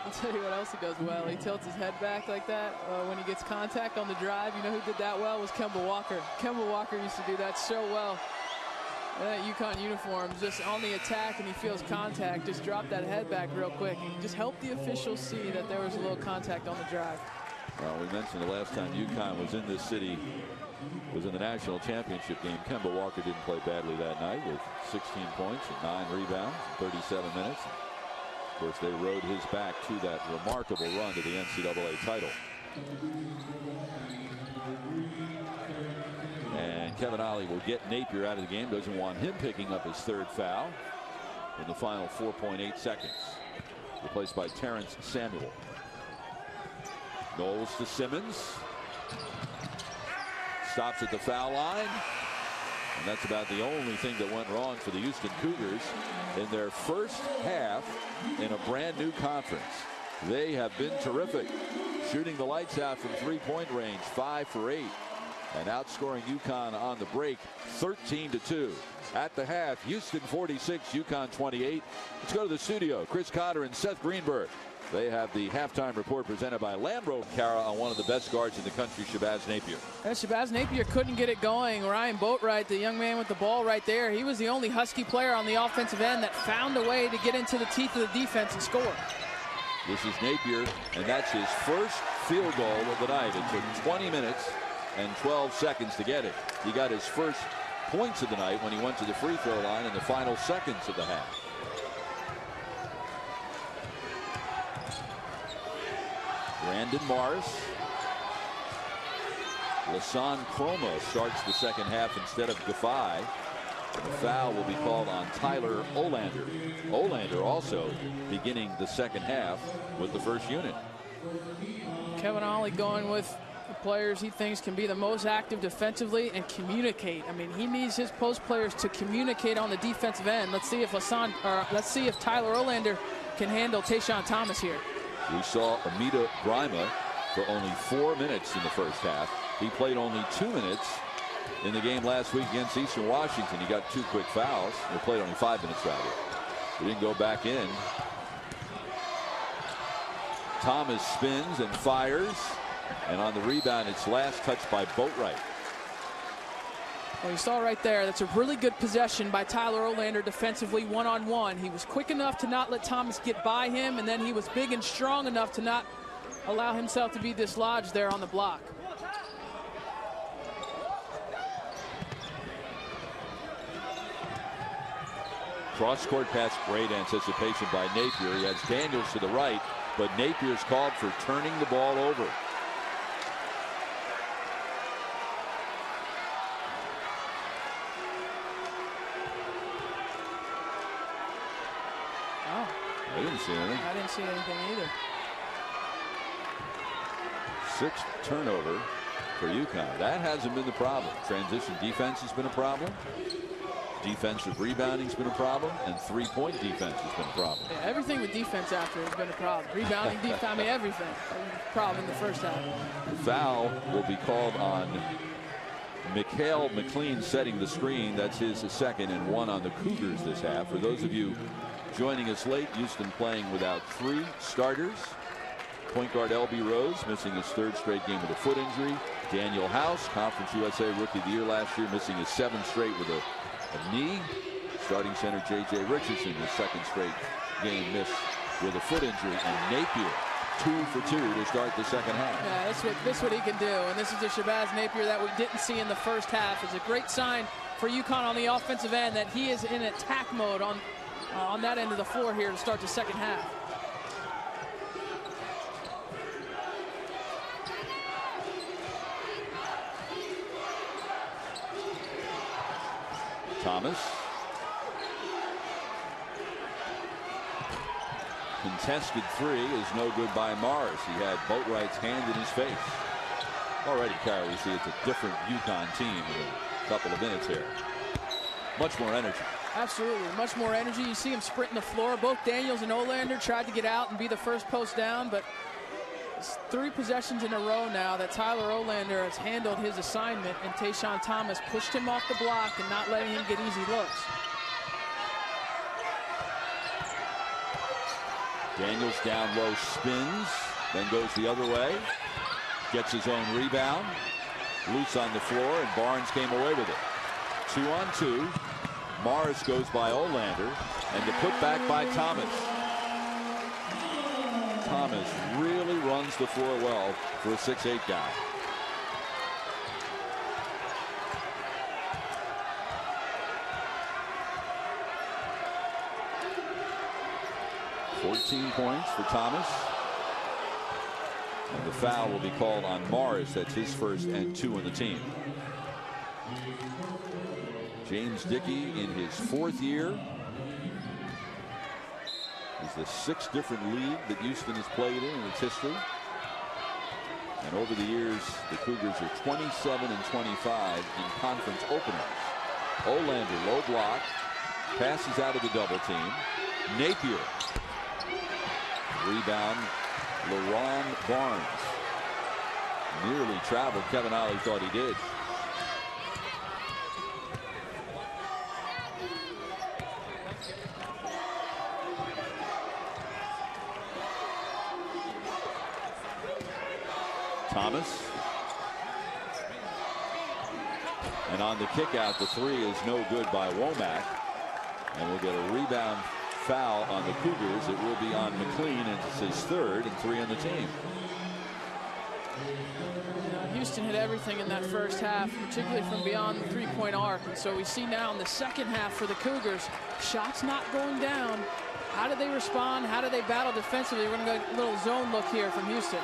I'll tell you what else he does well. He tilts his head back like that when he gets contact on the drive. You know who did that well was Kemba Walker. Kemba Walker used to do that so well. That UConn uniform, just on the attack, and he feels contact, just drop that head back real quick and just help the officials see that there was a little contact on the drive. Well, we mentioned the last time UConn was in this city was in the national championship game. Kemba Walker didn't play badly that night with 16 points and 9 rebounds in 37 minutes. Of course, they rode his back to that remarkable run to the NCAA title. And Kevin Ollie will get Napier out of the game. Doesn't want him picking up his 3rd foul in the final 4.8 seconds. Replaced by Terrence Samuel. Knowles to Simmons. Stops at the foul line. And that's about the only thing that went wrong for the Houston Cougars in their first half in a brand new conference. They have been terrific, shooting the lights out from 3-point range, 5 for 8, and outscoring UConn on the break 13-2. At the half, Houston 46, UConn 28. Let's go to the studio. Chris Cotter and Seth Greenberg. They have the halftime report presented by Landro Cara on one of the best guards in the country, Shabazz Napier. Yeah, Shabazz Napier couldn't get it going. Ryan Boatwright, the young man with the ball right there, he was the only Husky player on the offensive end that found a way to get into the teeth of the defense and score. This is Napier, and that's his first field goal of the night. It took 20 minutes and 12 seconds to get it. He got his first points of the night when he went to the free throw line in the final seconds of the half. Brandon Morris. Lasan Chroma starts the second half instead of Gaffey. The foul will be called on Tyler Olander. Olander also beginning the second half with the first unit. Kevin Ollie going with the players he thinks can be the most active defensively and communicate. I mean, he needs his post players to communicate on the defensive end. Let's see if Tyler Olander can handle Tayshaun Thomas here. We saw Amita Brima for only 4 minutes in the first half. He played only 2 minutes in the game last week against Eastern Washington. He got 2 quick fouls. He played only 5 minutes rather. He didn't go back in. Thomas spins and fires, and on the rebound it's last touched by Boatwright. Well, you saw right there, that's a really good possession by Tyler Olander defensively, one-on-one. He was quick enough to not let Thomas get by him, and then he was big and strong enough to not allow himself to be dislodged there on the block. Cross-court pass, great anticipation by Napier. He has Daniels to the right, but Napier's called for turning the ball over. I didn't see anything. I didn't see anything either. 6th turnover for UConn. That hasn't been the problem. Transition defense has been a problem. Defensive rebounding's been a problem, and 3-point defense has been a problem. Yeah, everything with defense after has been a problem. Rebounding, defense, I mean everything. Problem in the first half. The foul will be called on Mikhail McLean setting the screen. That's his second and 1 on the Cougars this half. For those of you joining us late, Houston playing without 3 starters. Point guard L.B. Rose missing his 3rd straight game with a foot injury. Daniel House, Conference USA Rookie of the Year last year, missing his 7th straight with a knee. Starting center J.J. Richardson, his 2nd straight game missed with a foot injury. And Napier, 2 for 2 to start the second half. Yeah, that's what he can do. And this is the Shabazz Napier that we didn't see in the first half. It's a great sign for UConn on the offensive end that he is in attack mode on that end of the floor here to start the second half. Thomas. Contested 3 is no good by Morris. He had Boatwright's hand in his face. Already, Carol, we see it's a different UConn team in a couple of minutes here. Much more energy. Absolutely, much more energy. You see him sprinting the floor. Both Daniels and Olander tried to get out and be the first post down, but it's 3 possessions in a row now that Tyler Olander has handled his assignment, and Tayshaun Thomas pushed him off the block and not letting him get easy looks. Daniels down low, spins, then goes the other way. Gets his own rebound. Loose on the floor, and Barnes came away with it. 2-on-2. Morris goes by Olander, and the putback by Thomas. Thomas really runs the floor well for a 6'8" guy. 13 points for Thomas. And the foul will be called on Morris. That's his first and 2 on the team. James Dickey in his 4th year. Is the 6th different league that Houston has played in its history. And over the years, the Cougars are 27 and 25 in conference openers. Olander, low block, passes out of the double team. Napier. Rebound, LaRon Barnes. Nearly traveled. Kevin Ollie thought he did. Thomas. And on the kick out, the 3 is no good by Womack. And we'll get a rebound foul on the Cougars. It will be on McLean, and it's his 3rd and 3 on the team. Houston hit everything in that first half, particularly from beyond the 3-point arc. And so we see now in the second half for the Cougars, shots not going down. How do they respond? How do they battle defensively? We're going to go a little zone look here from Houston.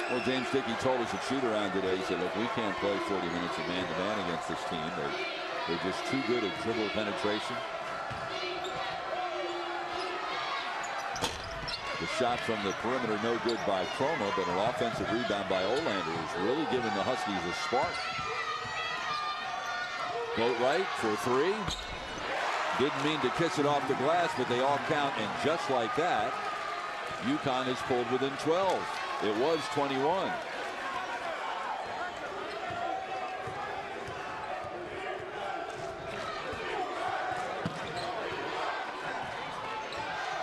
Well, James Dickey told us at shoot-around today, he said, look, we can't play 40 minutes of man-to-man against this team. They're just too good at dribble penetration. The shot from the perimeter no good by Chroma, but an offensive rebound by Olander has really given the Huskies a spark. Boatwright for 3. Didn't mean to kiss it off the glass, but they all count, and just like that, UConn is pulled within 12. It was 21.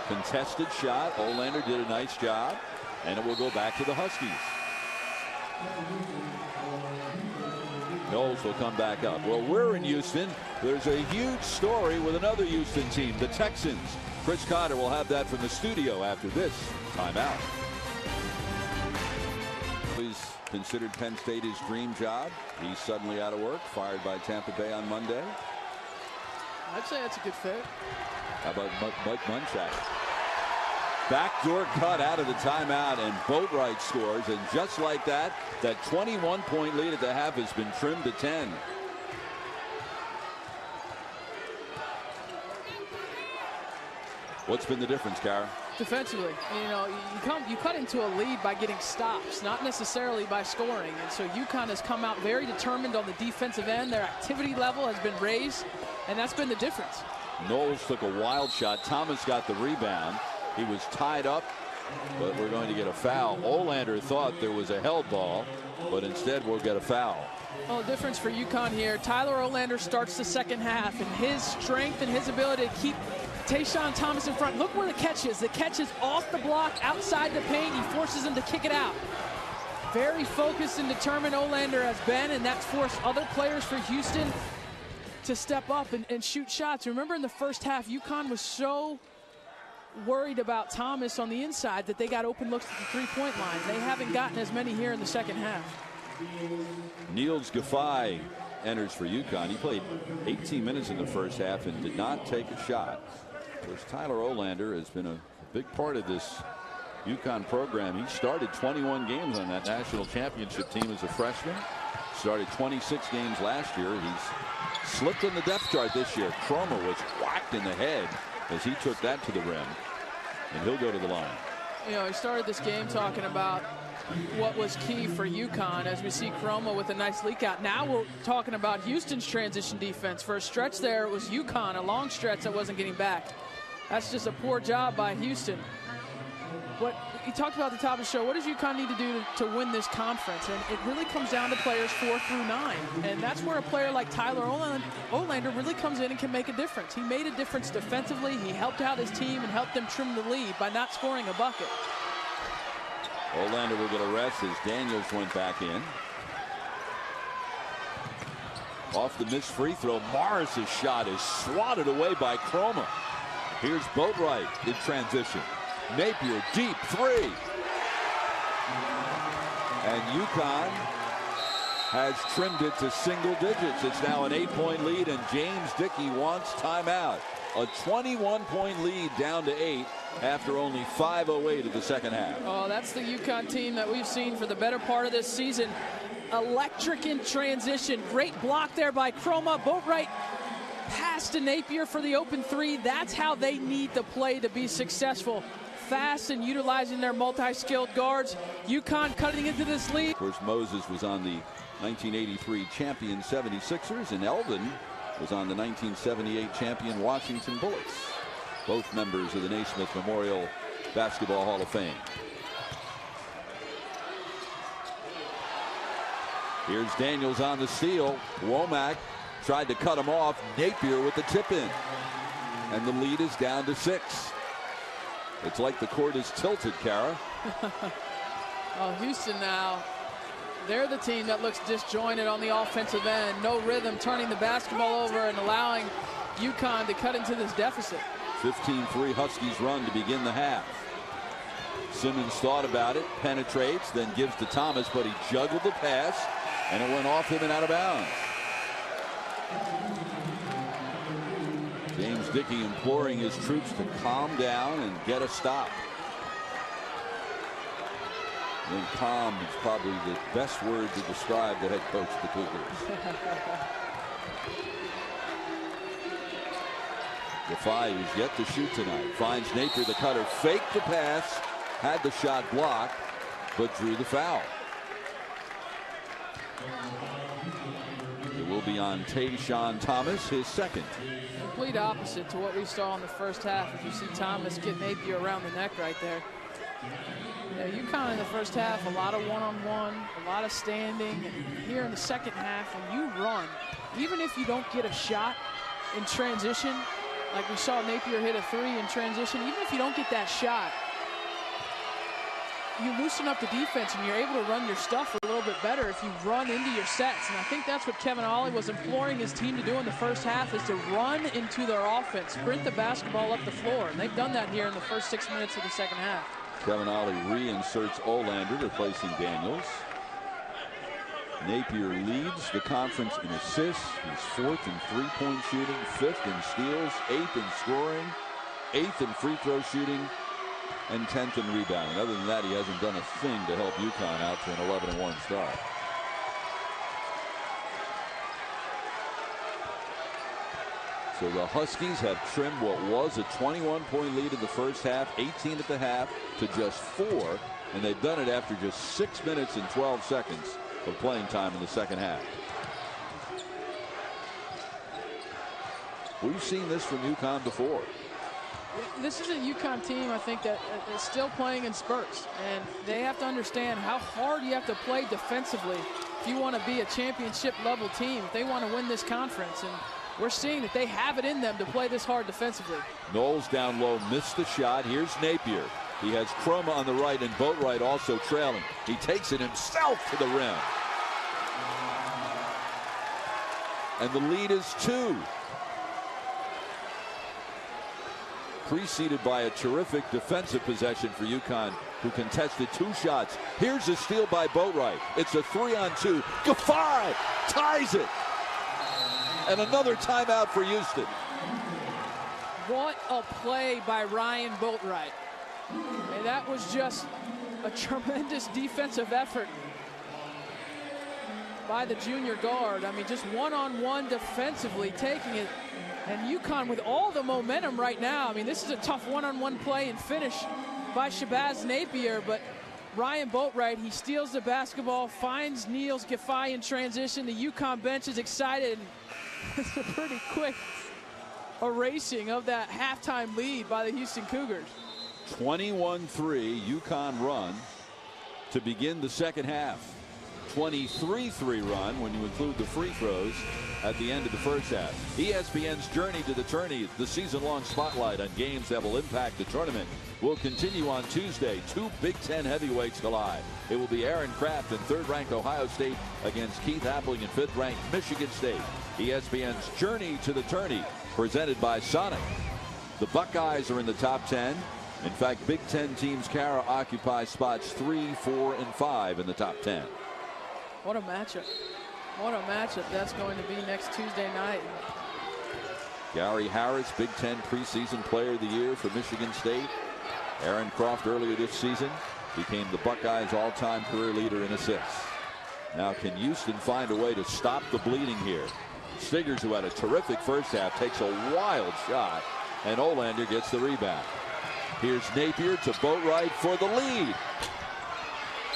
Contested shot. Olander did a nice job, and it will go back to the Huskies. Knowles will come back up. Well, we're in Houston. There's a huge story with another Houston team, the Texans. Chris Cotter will have that from the studio after this timeout. He's considered Penn State his dream job. He's suddenly out of work, fired by Tampa Bay on Monday. I'd say that's a good fit. How about Mike Munchak? Backdoor cut out of the timeout, and Boatwright scores. And just like that, that 21-point lead at the half has been trimmed to 10. What's been the difference, Kara? Defensively, you know, you cut into a lead by getting stops, not necessarily by scoring. And so UConn has come out very determined on the defensive end. Their activity level has been raised, and that's been the difference. Knowles took a wild shot. Thomas got the rebound. He was tied up, but we're going to get a foul. Olander thought there was a held ball, but instead we'll get a foul. Well, the difference for UConn here, Tyler Olander starts the second half, and his strength and his ability to keep Tayshaun Thomas in front. Look where the catch is. The catch is off the block, outside the paint. He forces him to kick it out. Very focused and determined Olander has been, and that's forced other players for Houston to step up and shoot shots. Remember in the first half, UConn was so worried about Thomas on the inside that they got open looks at the three-point line. They haven't gotten as many here in the second half. Niels Gaffey enters for UConn. He played 18 minutes in the first half and did not take a shot. Of course, Tyler Olander has been a big part of this UConn program. He started 21 games on that national championship team as a freshman. Started 26 games last year. He's slipped in the depth chart this year. Chroma was whacked in the head as he took that to the rim, and he'll go to the line. You know, he started this game talking about what was key for UConn as we see Chroma with a nice leak out. Now we're talking about Houston's transition defense. For a stretch there, it was UConn, a long stretch that wasn't getting back. That's just a poor job by Houston. What he talked about at the top of the show, what does UConn need to do to win this conference? And it really comes down to players 4 through 9. And that's where a player like Tyler Olander really comes in and can make a difference. He made a difference defensively. He helped out his team and helped them trim the lead by not scoring a bucket. Olander will get a rest as Daniels went back in. Off the missed free throw, Morris's shot is swatted away by Chroma. Here's Boatwright in transition. Napier, deep three. And UConn has trimmed it to single digits. It's now an 8-point lead, and James Dickey wants timeout. A 21-point lead down to 8 after only 5:08 of the second half. Oh, that's the UConn team that we've seen for the better part of this season. Electric in transition. Great block there by Chroma. Boatwright pass to Napier for the open three. That's how they need to play to be successful. Fast and utilizing their multi-skilled guards. UConn cutting into this lead. Of course, Moses was on the 1983 champion 76ers, and Eldon was on the 1978 champion Washington Bullets. Both members of the Naismith Memorial Basketball Hall of Fame. Here's Daniels on the steal. Womack tried to cut him off. Napier with the tip in. And the lead is down to 6. It's like the court is tilted, Kara. Oh, Houston now. They're the team that looks disjointed on the offensive end. No rhythm, turning the basketball over and allowing UConn to cut into this deficit. 15-3 Huskies run to begin the half. Simmons thought about it, penetrates, then gives to Thomas, but he juggled the pass, and it went off him and out of bounds. James Dickey imploring his troops to calm down and get a stop. I think calm is probably the best word to describe the head coach of the Cougars. Defy, who's yet to shoot tonight, finds Napier the cutter, faked the pass, had the shot blocked, but drew the foul. It will be on Tayshaun Thomas, his second. Complete opposite to what we saw in the first half. As you see Thomas get Napier around the neck right there. Yeah, UConn in the first half, a lot of one-on-one, a lot of standing. And here in the second half, when you run, even if you don't get a shot in transition, like we saw Napier hit a 3 in transition, even if you don't get that shot, you loosen up the defense and you're able to run your stuff a little bit better if you run into your sets. And I think that's what Kevin Ollie was imploring his team to do in the first half, is to run into their offense, sprint the basketball up the floor. And they've done that here in the first 6 minutes of the second half. Kevin Ollie reinserts Olander, replacing Daniels. Napier leads the conference in assists. He's 4th in three-point shooting, 5th in steals, 8th in scoring, 8th in free throw shooting, and 10th in rebounding. Other than that, he hasn't done a thing to help UConn out to an 11-1 start. So the Huskies have trimmed what was a 21-point lead in the first half, 18 at the half, to just 4, and they've done it after just 6 minutes and 12 seconds of playing time in the second half. We've seen this from UConn before. This is a UConn team, I think, that is still playing in spurts, and they have to understand how hard you have to play defensively if you want to be a championship level team, if they want to win this conference. And we're seeing that they have it in them to play this hard defensively. Knowles down low, missed the shot. Here's Napier. He has Chroma on the right and Boatwright also trailing. He takes it himself to the rim. And the lead is 2. Preceded by a terrific defensive possession for UConn, who contested 2 shots. Here's a steal by Boatwright. It's a 3-on-2. Gafai ties it. And another timeout for Houston. What a play by Ryan Boatwright. And that was just a tremendous defensive effort by the junior guard. I mean, just one-on-one defensively, taking it. And UConn with all the momentum right now. I mean, this is a tough one-on-one play and finish by Shabazz Napier, but Ryan Boatwright, he steals the basketball, finds Niels Gafai in transition. The UConn bench is excited. It's a pretty quick erasing of that halftime lead by the Houston Cougars. 21-3 UConn run to begin the second half. 23-3 run when you include the free throws at the end of the first half. ESPN's Journey to the Tourney, the season-long spotlight on games that will impact the tournament, will continue on Tuesday. 2 Big Ten heavyweights collide. It will be Aaron Craft and 3rd-ranked Ohio State against Keith Appling and 5th-ranked Michigan State. ESPN's Journey to the Tourney, presented by Sonic. The Buckeyes are in the top 10. In fact, Big Ten teams, Kara, occupy spots 3, 4, and 5 in the top 10. What a matchup. What a matchup that's going to be next Tuesday night. Gary Harris, Big Ten preseason player of the year for Michigan State. Aaron Croft earlier this season became the Buckeyes all-time career leader in assists. Now can Houston find a way to stop the bleeding here? Stiggers, who had a terrific first half, takes a wild shot, and Olander gets the rebound. Here's Napier to Boatwright for the lead.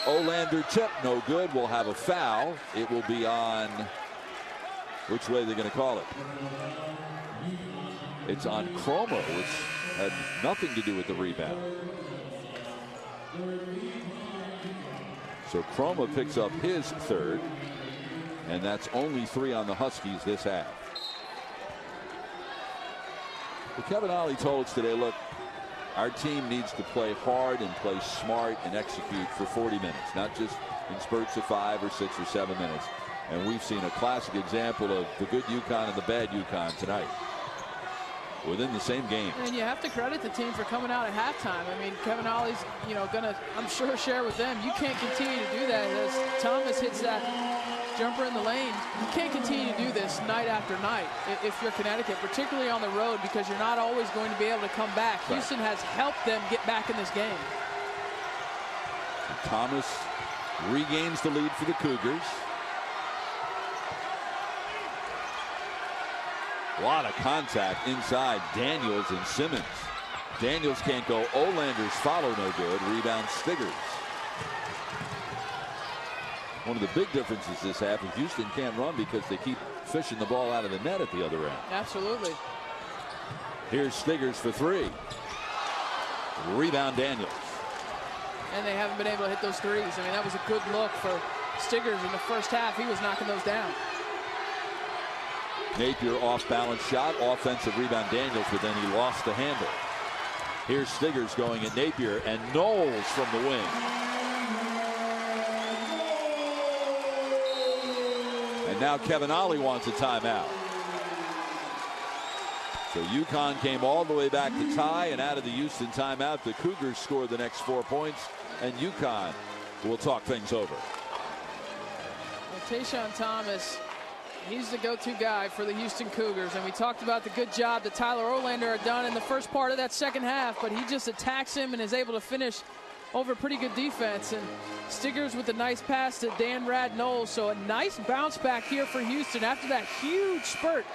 Olander tip, no good. Will have a foul. It will be on, which way they're going to call it? It's on Chroma, which had nothing to do with the rebound. So Chroma picks up his third, and that's only 3 on the Huskies this half. But Kevin Ollie told us today, look, our team needs to play hard and play smart and execute for 40 minutes, not just in spurts of 5 or 6 or 7 minutes. And we've seen a classic example of the good UConn and the bad UConn tonight within the same game. And you have to credit the team for coming out at halftime. I mean, Kevin Ollie's, gonna, I'm sure, share with them. You can't continue to do that. As Thomas hits that jumper in the lane, you can't continue to do this night after night if you're Connecticut, particularly on the road, because you're not always going to be able to come back. Right. Houston has helped them get back in this game. Thomas regains the lead for the Cougars. A lot of contact inside Daniels and Simmons. Daniels can't go. Olander's follow no good. Rebound Stiggers. One of the big differences this half is Houston can't run because they keep fishing the ball out of the net at the other end. Absolutely. Here's Stiggers for 3. Rebound Daniels. And they haven't been able to hit those threes. I mean, that was a good look for Stiggers in the first half. He was knocking those down. Napier off balance shot, offensive rebound Daniels, but then he lost the handle. Here's Stiggers going at Napier, and Knowles from the wing. And now Kevin Ollie wants a timeout. So UConn came all the way back to tie, and out of the Houston timeout, the Cougars scored the next 4 points, and UConn will talk things over. Well, Tayshaun Thomas, he's the go-to guy for the Houston Cougars, and we talked about the good job that Tyler Olander had done in the first part of that second half, but he just attacks him and is able to finish over pretty good defense. And Stiggers with a nice pass to Dan Knowles. So a nice bounce back here for Houston after that huge spurt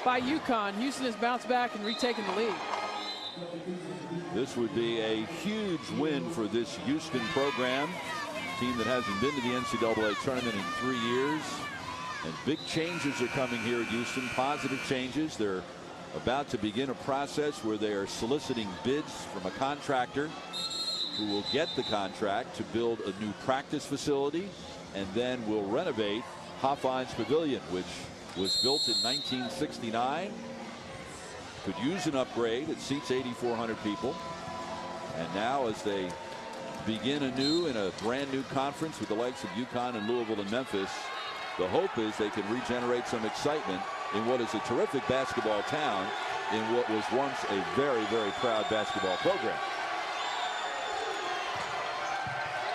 by UConn. Houston has bounced back and retaken the lead. This would be a huge win for this Houston program, team that hasn't been to the NCAA tournament in 3 years. And big changes are coming here at Houston, positive changes. They're about to begin a process where they are soliciting bids from a contractor who will get the contract to build a new practice facility, and then will renovate Hofheinz Pavilion, which was built in 1969. Could use an upgrade. It seats 8,400 people. And now as they begin anew in a brand new conference with the likes of UConn and Louisville and Memphis, the hope is they can regenerate some excitement in what is a terrific basketball town in what was once a very, very proud basketball program.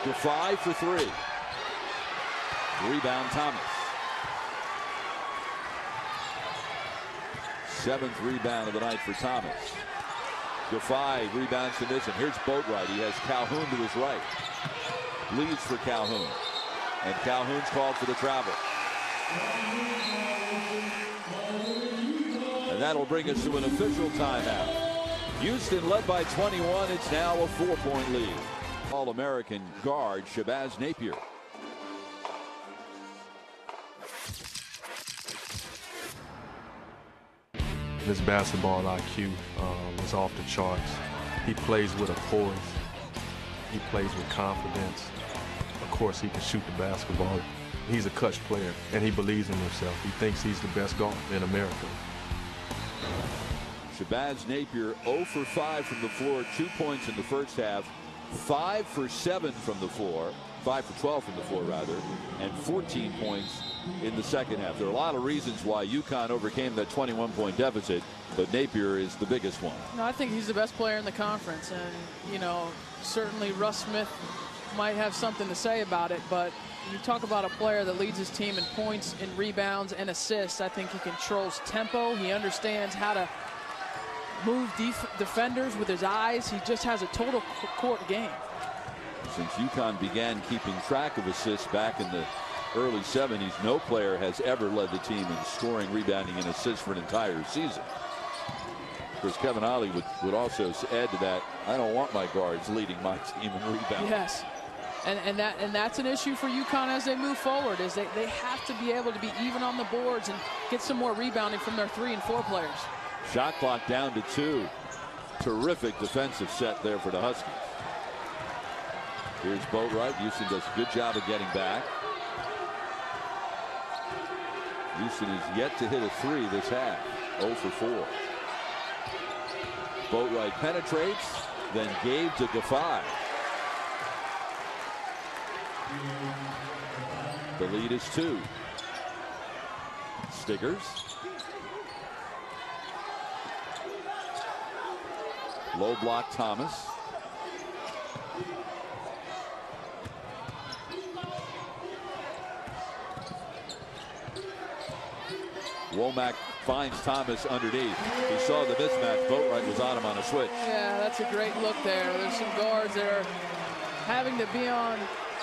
Defy for 3. Rebound Thomas. 7th rebound of the night for Thomas. Defy rebounds to this, and here's Boatwright. He has Calhoun to his right. Leads for Calhoun. And Calhoun's called for the travel. And that'll bring us to an official timeout. Houston led by 21. It's now a 4-point lead. All-American guard Shabazz Napier. His basketball IQ was off the charts. He plays with a poise. He plays with confidence. Of course, he can shoot the basketball. He's a clutch player, and he believes in himself. He thinks he's the best guard in America. Shabazz Napier 0 for 5 from the floor, 2 points in the first half, 5 for 7 from the floor, 5 for 12 from the floor rather, and 14 points in the second half. There are a lot of reasons why UConn overcame that 21-point deficit, but Napier is the biggest one. No, I think he's the best player in the conference, and certainly Russ Smith might have something to say about it, but you talk about a player that leads his team in points, in rebounds, and assists. I think he controls tempo. He understands how to move defenders with his eyes. He just has a total court game. Since UConn began keeping track of assists back in the early 70s, no player has ever led the team in scoring, rebounding, and assists for an entire season. Of course, Kevin Ollie would also add to that, I don't want my guards leading my team in rebounding. Yes. And that's an issue for UConn as they move forward, is they have to be able to be even on the boards and get some more rebounding from their 3 and 4 players. Shot clock down to 2. Terrific defensive set there for the Huskies. Here's Boatwright. Houston does a good job of getting back. Houston is yet to hit a 3 this half. 0 for 4. Boatwright penetrates, then gave to Defy. The lead is 2. Stiggers. Low block Thomas. Womack finds Thomas underneath. He saw the mismatch. Boatwright was on him on a switch. Yeah, that's a great look there. There's some guards that are having to be on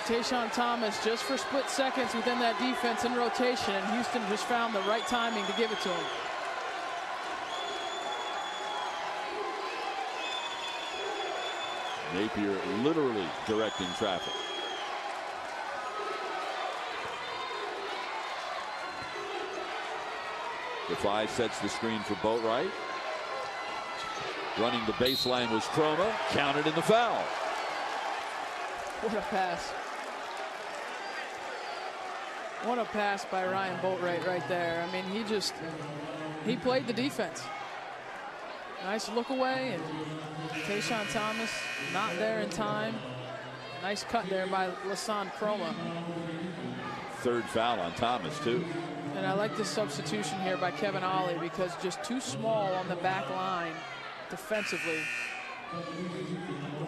Tayshaun Thomas just for split seconds within that defense in rotation, and Houston just found the right timing to give it to him. Napier literally directing traffic. Defy sets the screen for Boatwright. Running the baseline was Chroma. Counted in the foul. What a pass. What a pass by Ryan Boatwright right there. I mean, he played the defense. Nice look away, and Tayshaun Thomas not there in time. Nice cut there by Lasan Chroma. 3rd foul on Thomas, too. And I like this substitution here by Kevin Ollie, because just too small on the back line defensively.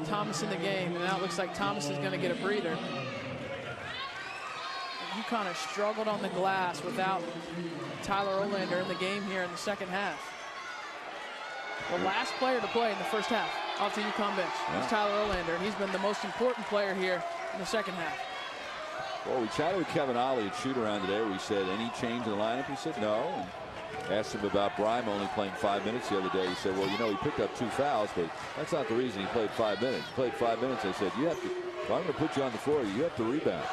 Thomas in the game, and now it looks like Thomas is going to get a breather. UConn has struggled on the glass without Tyler Olander in the game here in the second half. The last player to play in the first half off the UConn bench is Tyler Olander, and he's been the most important player here in the second half. Well, we chatted with Kevin Ollie at shoot-around today. We said, any change in the lineup? He said no. And asked him about Brime only playing 5 minutes the other day. He said, well, you know, he picked up 2 fouls, but that's not the reason he played 5 minutes. He played 5 minutes. I said, you have to, if I'm going to put you on the floor, you have to rebound.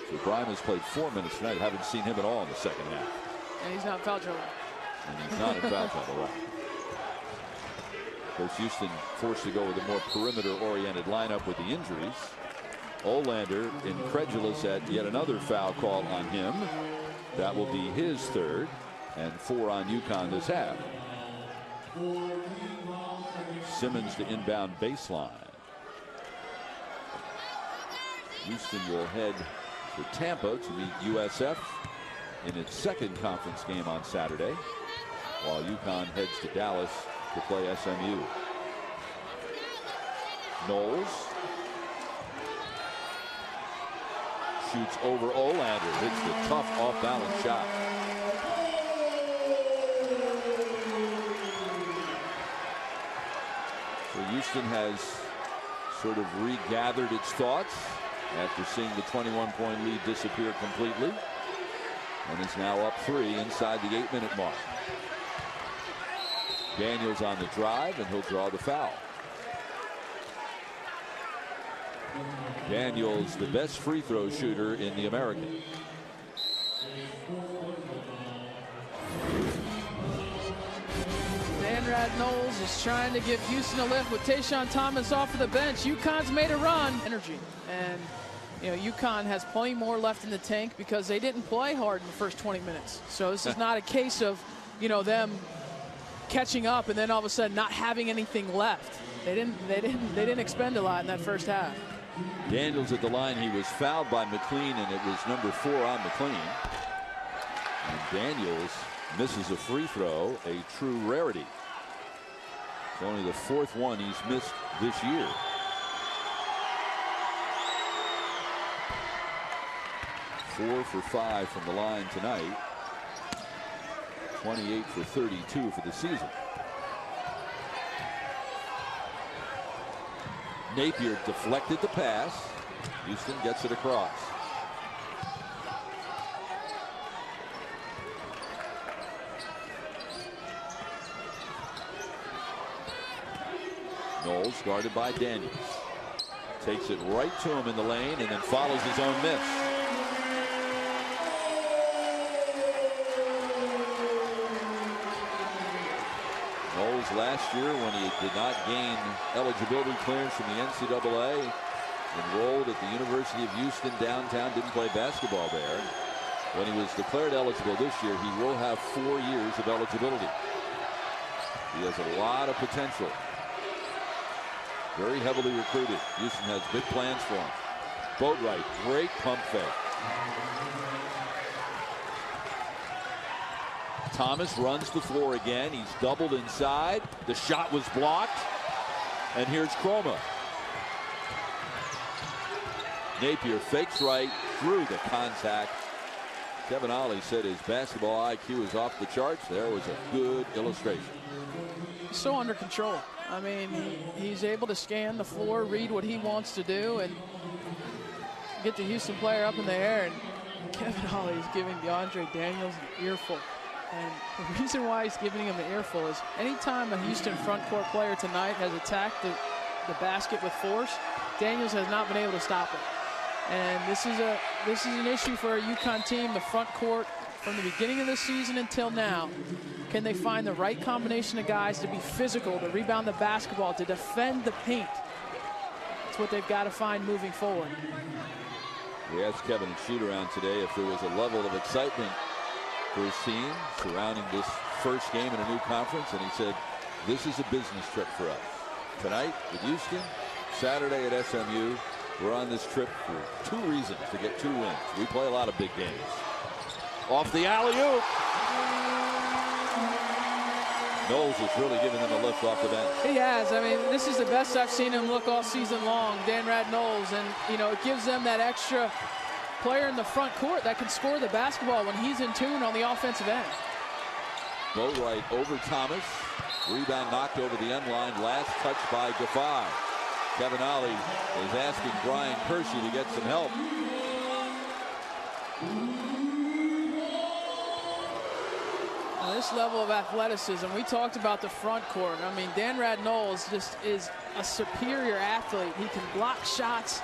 So Brime has played 4 minutes tonight. I haven't seen him at all in the second half. And he's not in foul trouble. And he's not in foul trouble, right? Of course, Houston forced to go with a more perimeter-oriented lineup with the injuries. Olander incredulous at yet another foul call on him. That will be his 3rd, and 4 on UConn this half. Simmons to inbound baseline. Houston will head to Tampa to meet USF in its 2nd conference game on Saturday, while UConn heads to Dallas to play SMU. Knowles shoots over Olander, hits the tough off-balance shot. So Houston has sort of regathered its thoughts after seeing the 21-point lead disappear completely, and is now up 3 inside the 8-minute mark. Daniels on the drive, and he'll draw the foul. Daniels, the best free throw shooter in the American. Danrad Knowles is trying to give Houston a lift with Tayshaun Thomas off of the bench. UConn's made a run. Energy. And, you know, UConn has plenty more left in the tank because they didn't play hard in the first 20 minutes. So this is not a case of, you know, them catching up and then all of a sudden not having anything left. They didn't expend a lot in that first half. Daniels at the line. He was fouled by McLean, and it was number 4 on McLean. And Daniels misses a free throw, a true rarity. It's only the 4th one he's missed this year. 4 for 5 from the line tonight. 28 for 32 for the season. Napier deflected the pass. Houston gets it across. Knowles guarded by Daniels. Takes it right to him in the lane and then follows his own miss. Knowles last year, when he did not gain eligibility clearance from the NCAA, enrolled at the University of Houston downtown, didn't play basketball there. When he was declared eligible this year, he will have 4 years of eligibility. He has a lot of potential. Very heavily recruited. Houston has big plans for him. Boatwright, great pump fake. Thomas runs the floor again. He's doubled inside. The shot was blocked. And here's Chroma. Napier fakes right through the contact. Kevin Ollie said his basketball IQ is off the charts. There was a good illustration. He's so under control. I mean, he's able to scan the floor, read what he wants to do, and get the Houston player up in the air. And Kevin Ollie is giving DeAndre Daniels an earful. And the reason why he's giving him an earful is anytime a Houston front court player tonight has attacked the basket with force, Daniels has not been able to stop it. And this is an issue for a UConn team, the front court, from the beginning of the season until now. Can they find the right combination of guys to be physical, to rebound the basketball, to defend the paint? That's what they've got to find moving forward. We asked Kevin and Shoot around today if there was a level of excitement for his team surrounding this first game in a new conference, and he said, this is a business trip for us. Tonight with Houston, Saturday at SMU. We're on this trip for 2 reasons: to get 2 wins. We play a lot of big games. Off the alley-oop. Knowles has really given them a lift off the bench. He has. I mean, this is the best I've seen him look all season long, Danrad Knowles. And, you know, it gives them that extra player in the front court that can score the basketball when he's in tune on the offensive end. Boatwright over Thomas. Rebound knocked over the end line. Last touch by Defy. Kevin Ollie is asking Brian Kersey to get some help. Now, this level of athleticism, we talked about the front court. I mean, Danrad Knowles just is a superior athlete. He can block shots.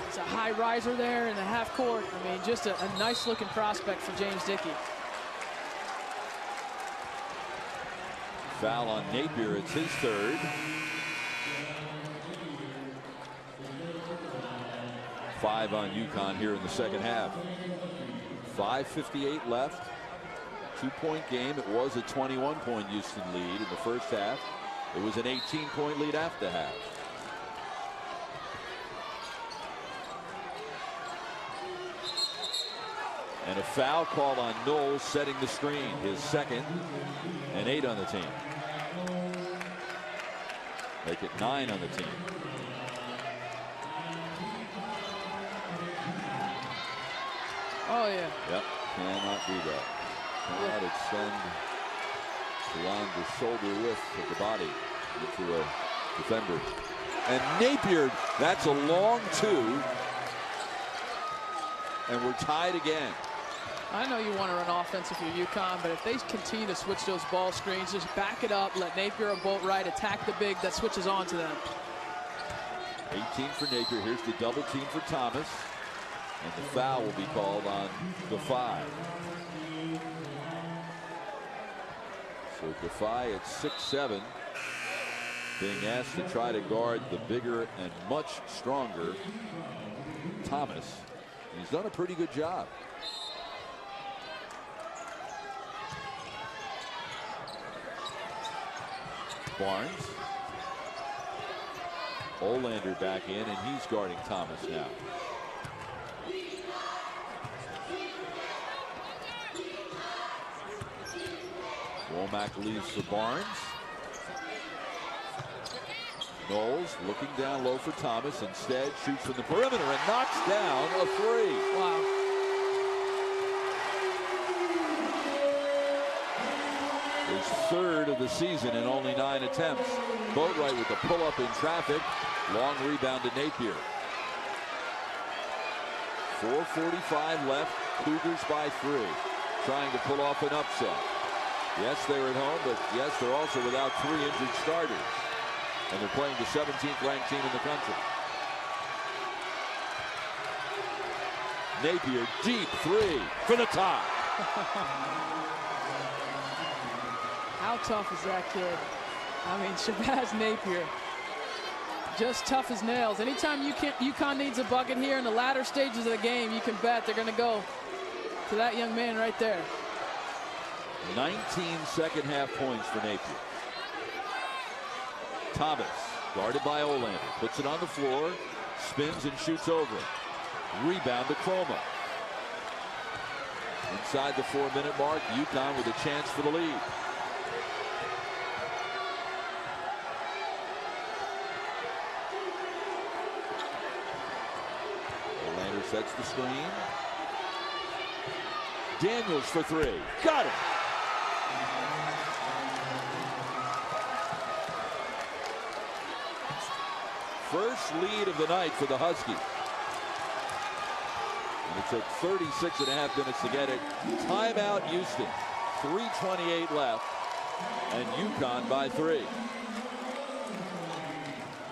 He's a high riser there in the half court. I mean, just a nice looking prospect for James Dickey. Foul on Napier. It's his third. 5 on UConn here in the second half. 5:58 left. 2-point game. It was a 21-point Houston lead in the first half. It was an 18-point lead after half. And a foul called on Knowles, setting the screen. His second, and 8 on the team. Make it 9 on the team. Oh, yeah. Yep, cannot do that. Cannot extend beyond the shoulder width of the body into a defender. And Napier, that's a long 2. And we're tied again. I know you want to run offense if you're UConn, but if they continue to switch those ball screens, just back it up, let Napier or Boatwright attack the big that switches on to them. 18 for Napier. Here's the double team for Thomas. And the foul will be called on Defy. So Defy at 6'7", being asked to try to guard the bigger and much stronger Thomas. And he's done a pretty good job. Barnes. Olander back in, and he's guarding Thomas now. Womack leaves for Barnes. Knowles looking down low for Thomas. Instead shoots from the perimeter and knocks down a 3. Wow. third of the season in only 9 attempts. Boatwright with the pull-up in traffic. Long rebound to Napier. 4:45 left. Cougars by 3. Trying to pull off an upset. Yes, they're at home, but yes, they're also without 3 injured starters. And they're playing the 17th ranked team in the country. Napier, deep 3 for the tie. How tough is that kid? I mean, Shabazz Napier, just tough as nails. Anytime UConn needs a bucket here in the latter stages of the game, you can bet they're going to go to that young man right there. 19 second half points for Napier. Thomas, guarded by Olander, puts it on the floor, spins and shoots over it. Rebound to Chroma. Inside the 4-minute mark, UConn with a chance for the lead. Olander sets the screen. Daniels for 3. Got it. First lead of the night for the Huskies. And it took 36.5 minutes to get it. Timeout Houston. 3:28 left. And UConn by 3.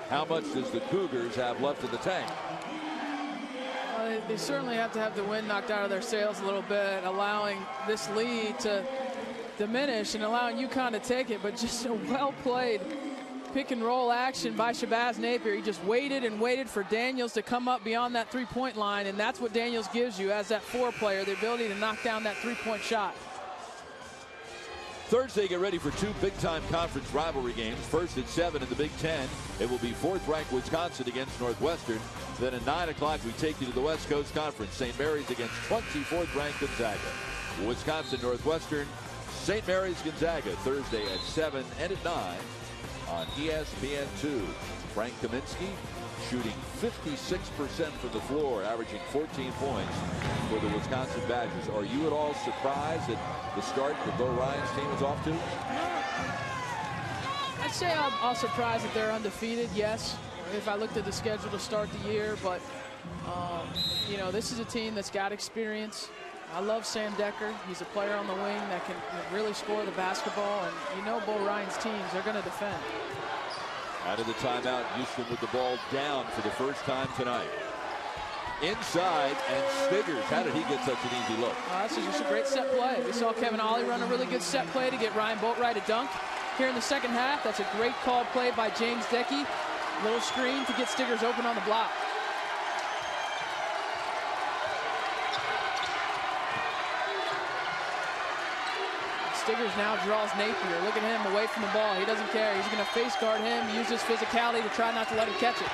How much does the Cougars have left in the tank? Well, they certainly have to have the wind knocked out of their sails a little bit, allowing this lead to diminish and allowing UConn to take it. But just a well-played pick and roll action by Shabazz Napier. He just waited and waited for Daniels to come up beyond that 3-point line, and that's what Daniels gives you as that 4 player, the ability to knock down that 3-point shot. Thursday, get ready for 2 big-time conference rivalry games. First at 7 in the Big Ten. It will be 4th-ranked Wisconsin against Northwestern. Then at 9 o'clock, we take you to the West Coast Conference. St. Mary's against 24th-ranked Gonzaga. Wisconsin, Northwestern, St. Mary's, Gonzaga, Thursday at 7 and at 9 on ESPN2. Frank Kaminsky shooting 56% from the floor, averaging 14 points for the Wisconsin Badgers. Are you at all surprised at the start that Bo Ryan's team is off to? I'd say I'm surprised that they're undefeated, yes, if I looked at the schedule to start the year. But, you know, this is a team that's got experience. I love Sam Decker. He's a player on the wing that can really score the basketball. And you know Bo Ryan's teams, they're going to defend. Out of the timeout, Houston with the ball down for the first time tonight. Inside, and Stiggers, how did he get such an easy look? This is just a great set play. We saw Kevin Ollie run a really good set play to get Ryan Boatwright a dunk. Here in the second half, that's a great call play by James Dickey. Little screen to get Stiggers open on the block. Stiggers now draws Napier. Look at him away from the ball. He doesn't care. He's going to face guard him, use his physicality to try not to let him catch it.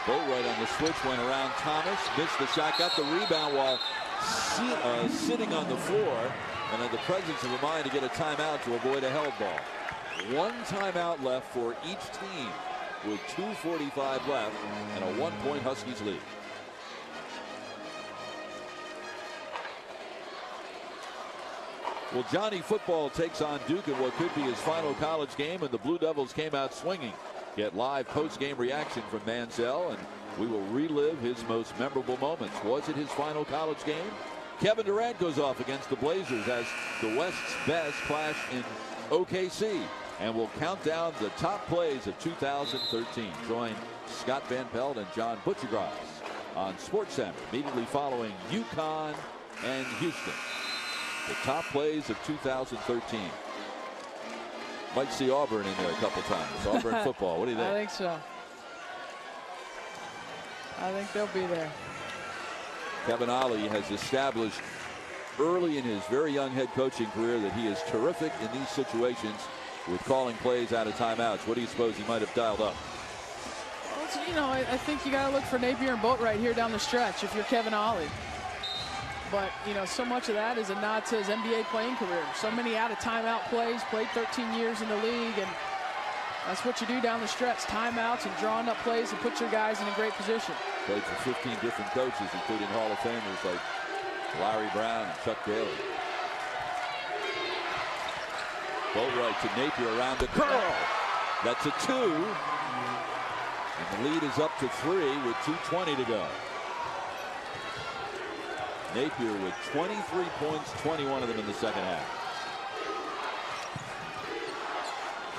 Boatwright on the switch went around Thomas, missed the shot, got the rebound while sitting on the floor, and had the presence of the mind to get a timeout to avoid a held ball. 1 timeout left for each team with 2:45 left and a 1-point Huskies lead. Well, Johnny Football takes on Duke in what could be his final college game, and the Blue Devils came out swinging. Get live post-game reaction from Mansell, and we will relive his most memorable moments. Was it his final college game? Kevin Durant goes off against the Blazers as the West's best clash in OKC, and we'll count down the top plays of 2013. Join Scott Van Pelt and John Butchergrass on SportsCenter immediately following UConn and Houston. The top plays of 2013. Might see Auburn in there a couple times. Auburn football. What do you think? I think so. I think they'll be there. Kevin Ollie has established early in his very young head coaching career that he is terrific in these situations with calling plays out of timeouts. What do you suppose he might have dialed up? Well, you know, I think you got to look for Napier and Boatwright here down the stretch if you're Kevin Ollie. But, you know, so much of that is a nod to his NBA playing career. So many out-of-timeout plays, played 13 years in the league, and that's what you do down the stretch, timeouts and drawing up plays and put your guys in a great position. Played for 15 different coaches, including Hall of Famers like Larry Brown and Chuck Daly. Boatwright to Napier around the curl. That's a 2. And the lead is up to 3 with 2:20 to go. Napier with 23 points, 21 of them in the second half.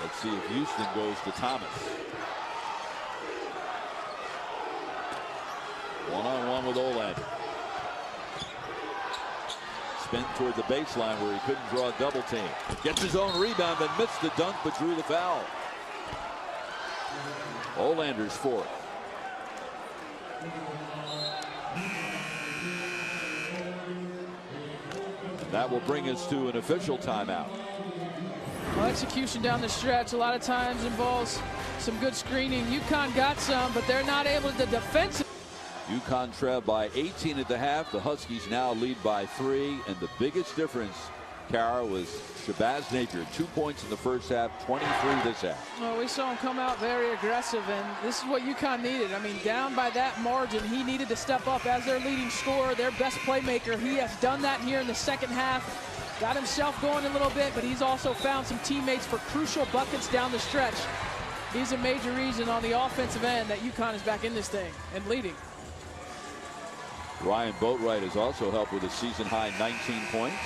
Let's see if Houston goes to Thomas. One-on-one with Olander. Spin toward the baseline where he couldn't draw a double team. Gets his own rebound, then missed the dunk, but drew the foul. Olander's fourth. That will bring us to an official timeout. Well, execution down the stretch a lot of times involves some good screening. UConn got some, but they're not able to defend. UConn trailed by 18 at the half. The Huskies now lead by 3. And the biggest difference, Kara, was Shabazz Napier. 2 points in the first half, 23 this half. Well, we saw him come out very aggressive, and this is what UConn needed. I mean, down by that margin, he needed to step up as their leading scorer, their best playmaker. He has done that here in the second half. Got himself going a little bit, but he's also found some teammates for crucial buckets down the stretch. He's a major reason on the offensive end that UConn is back in this thing and leading. Ryan Boatwright has also helped with a season-high 19 points.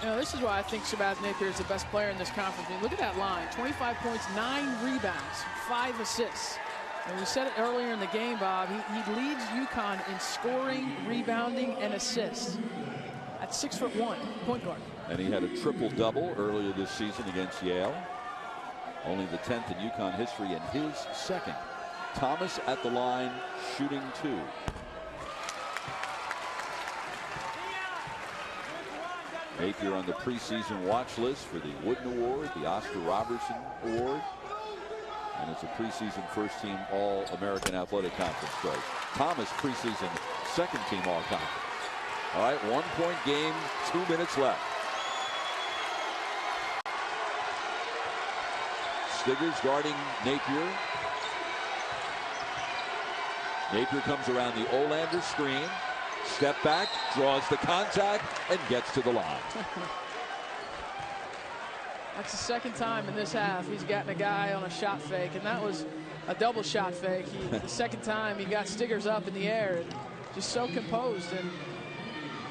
You know, this is why I think Shabazz Napier is the best player in this conference. I mean, look at that line. 25 points, 9 rebounds, 5 assists. And we said it earlier in the game, Bob, he leads UConn in scoring, rebounding, and assists. At 6'1", point guard. And he had a triple-double earlier this season against Yale. Only the 10th in UConn history and his second. Thomas at the line, shooting 2. Napier on the preseason watch list for the Wooden Award, the Oscar Robertson Award. And it's a preseason first-team All-American Athletic Conference choice. Thomas, preseason second-team All-Conference. All right, 1-point game, 2 minutes left. Stiggers guarding Napier. Napier comes around the Olander screen. Step back, draws the contact, and gets to the line. That's the second time in this half he's gotten a guy on a shot fake, and that was a double shot fake. The second time he got Stiggers up in the air, and just so composed. And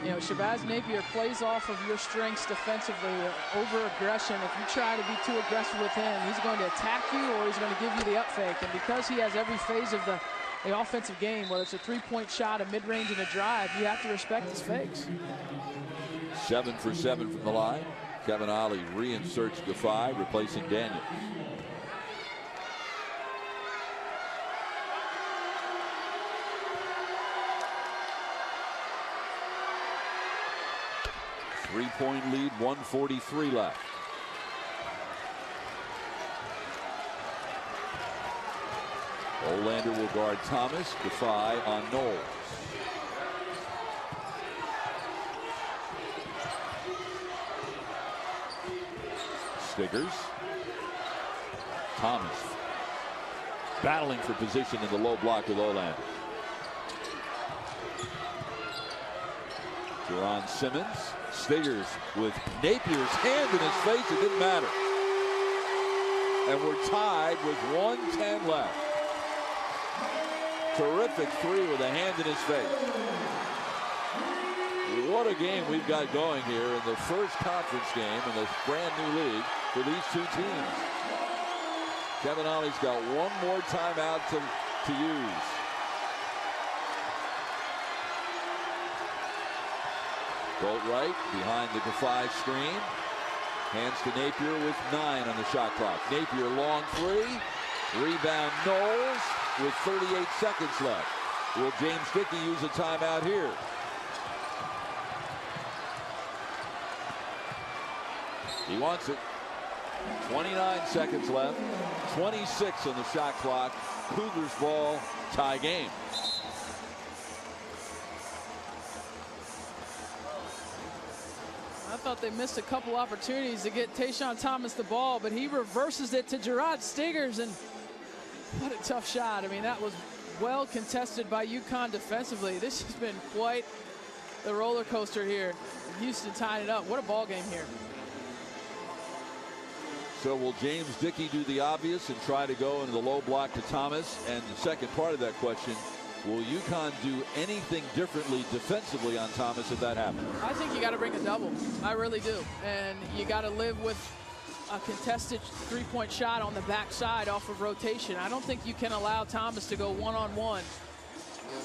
you know, Shabazz Napier plays off of your strengths defensively, over aggression. If you try to be too aggressive with him, he's going to attack you or he's going to give you the up fake. And because he has every phase of the offensive game, whether it's a three-point shot, a mid-range, and a drive, you have to respect his fakes. 7 for 7 from the line. Kevin Ollie reinserts Defy, replacing Daniels. Three-point lead, 1:43 left. Olander will guard Thomas. Defy on Knowles. Stiggers. Thomas battling for position in the low block with Olander. Jerron Simmons. Stiggers with Napier's hand in his face. It didn't matter. And we're tied with 1:10 left. Terrific three with a hand in his face. What a game we've got going here in the first conference game in this brand new league for these two teams. Kevin Ollie's got one more timeout to use. Boatwright behind the Defy screen. Hands to Napier with 9 on the shot clock. Napier long three. Rebound Knowles with 38 seconds left. Will James Dickey use a timeout here? He wants it. 29 seconds left. 26 on the shot clock. Cougars ball, tie game. I thought they missed a couple opportunities to get Tayshaun Thomas the ball, but he reverses it to Gerard Stiggers, and what a tough shot. I mean, that was well contested by UConn defensively. This has been quite the roller coaster here. Houston tying it up. What a ball game here. So will James Dickey do the obvious and try to go into the low block to Thomas? And the second part of that question, will UConn do anything differently defensively on Thomas if that happens? I think you got to bring a double. I really do. And you got to live with a contested three-point shot on the backside off of rotation. I don't think you can allow Thomas to go one-on-one.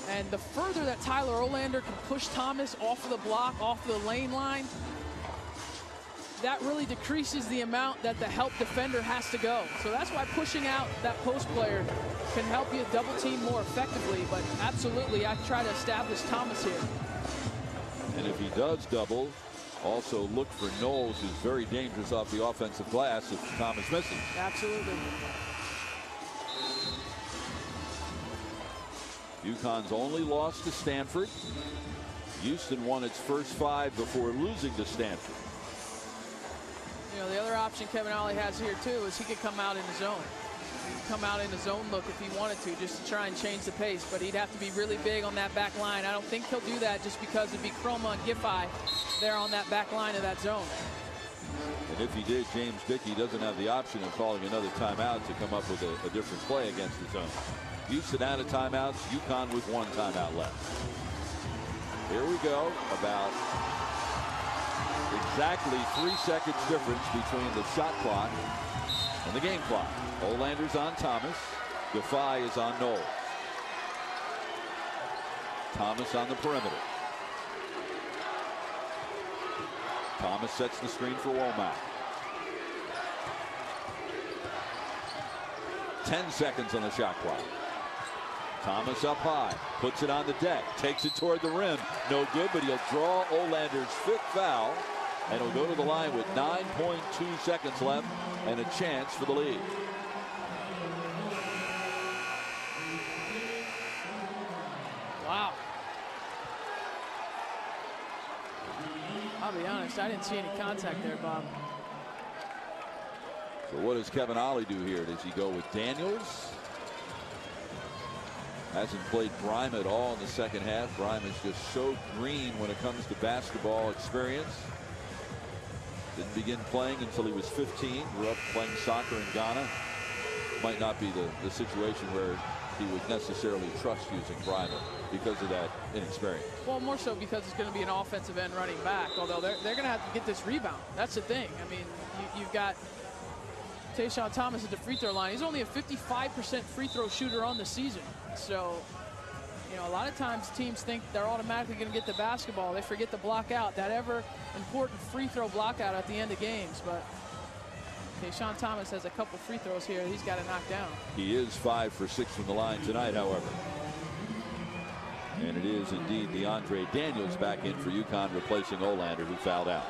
And the further that Tyler Olander can push Thomas off of the block, off the lane line, that really decreases the amount that the help defender has to go. So that's why pushing out that post player can help you double team more effectively. But absolutely, I try to establish Thomas here. And if he does double, also look for Knowles, who's very dangerous off the offensive glass if Thomas misses. Absolutely. UConn's only loss to Stanford. Houston won its first 5 before losing to Stanford. You know, the other option Kevin Ollie has here too is he could come out in the zone. He could come out in the zone look if he wanted to, just to try and change the pace. But he'd have to be really big on that back line. I don't think he'll do that just because it'd be Chroma and Giffey there on that back line of that zone. And if he did, James Dickey doesn't have the option of calling another timeout to come up with a different play against the zone. Houston out of timeouts, UConn with 1 timeout left. Here we go. About exactly 3 seconds difference between the shot clock and the game clock. Olander's on Thomas. Giffey is on Knowles. Thomas on the perimeter. Thomas sets the screen for Womack. 10 seconds on the shot clock. Thomas up high, puts it on the deck, takes it toward the rim. No good, but he'll draw Olander's 5th foul, and he'll go to the line with 9.2 seconds left and a chance for the lead. Wow. I'll be honest, I didn't see any contact there, Bob. So what does Kevin Ollie do here? Does he go with Daniels? Hasn't played Bryma at all in the second half. Bryma's just so green when it comes to basketball experience. Didn't begin playing until he was 15. Grew up playing soccer in Ghana. Might not be the situation where he would necessarily trust using Bryma because of that inexperience. Well, more so because it's going to be an offensive end running back, although they're going to have to get this rebound. That's the thing. I mean, you've got Tayshaun Thomas at the free throw line. He's only a 55% free throw shooter on the season. So, you know, a lot of times teams think they're automatically going to get the basketball. They forget to block out that ever important free throw block out at the end of games. But Tayshaun Thomas has a couple free throws here he's got to knock down. He is 5 for 6 from the line tonight, however. And it is indeed DeAndre Daniels back in for UConn, replacing Olander, who fouled out.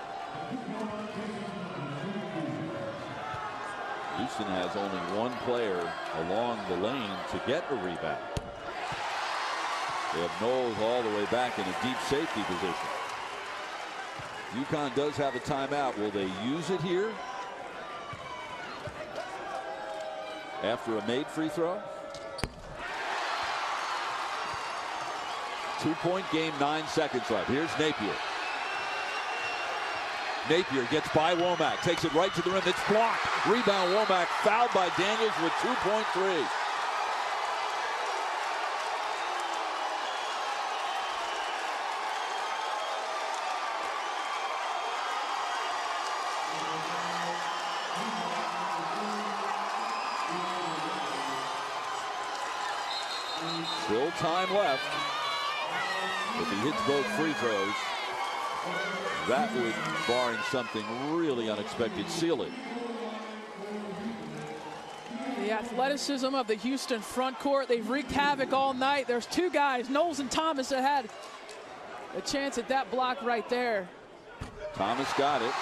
Houston has only 1 player along the lane to get a rebound. They have Knowles all the way back in a deep safety position. UConn does have a timeout. Will they use it here after a made free throw? 2-point game, 9 seconds left. Here's Napier. Napier gets by Womack, takes it right to the rim. It's blocked. Rebound Womack, fouled by Daniels with 2.3. Still time left. If he hits both free throws, that would, barring something really unexpected, seal it. The athleticism of the Houston front court. They've wreaked havoc all night. There's 2 guys, Knowles and Thomas, that had a chance at that block right there. Thomas got it.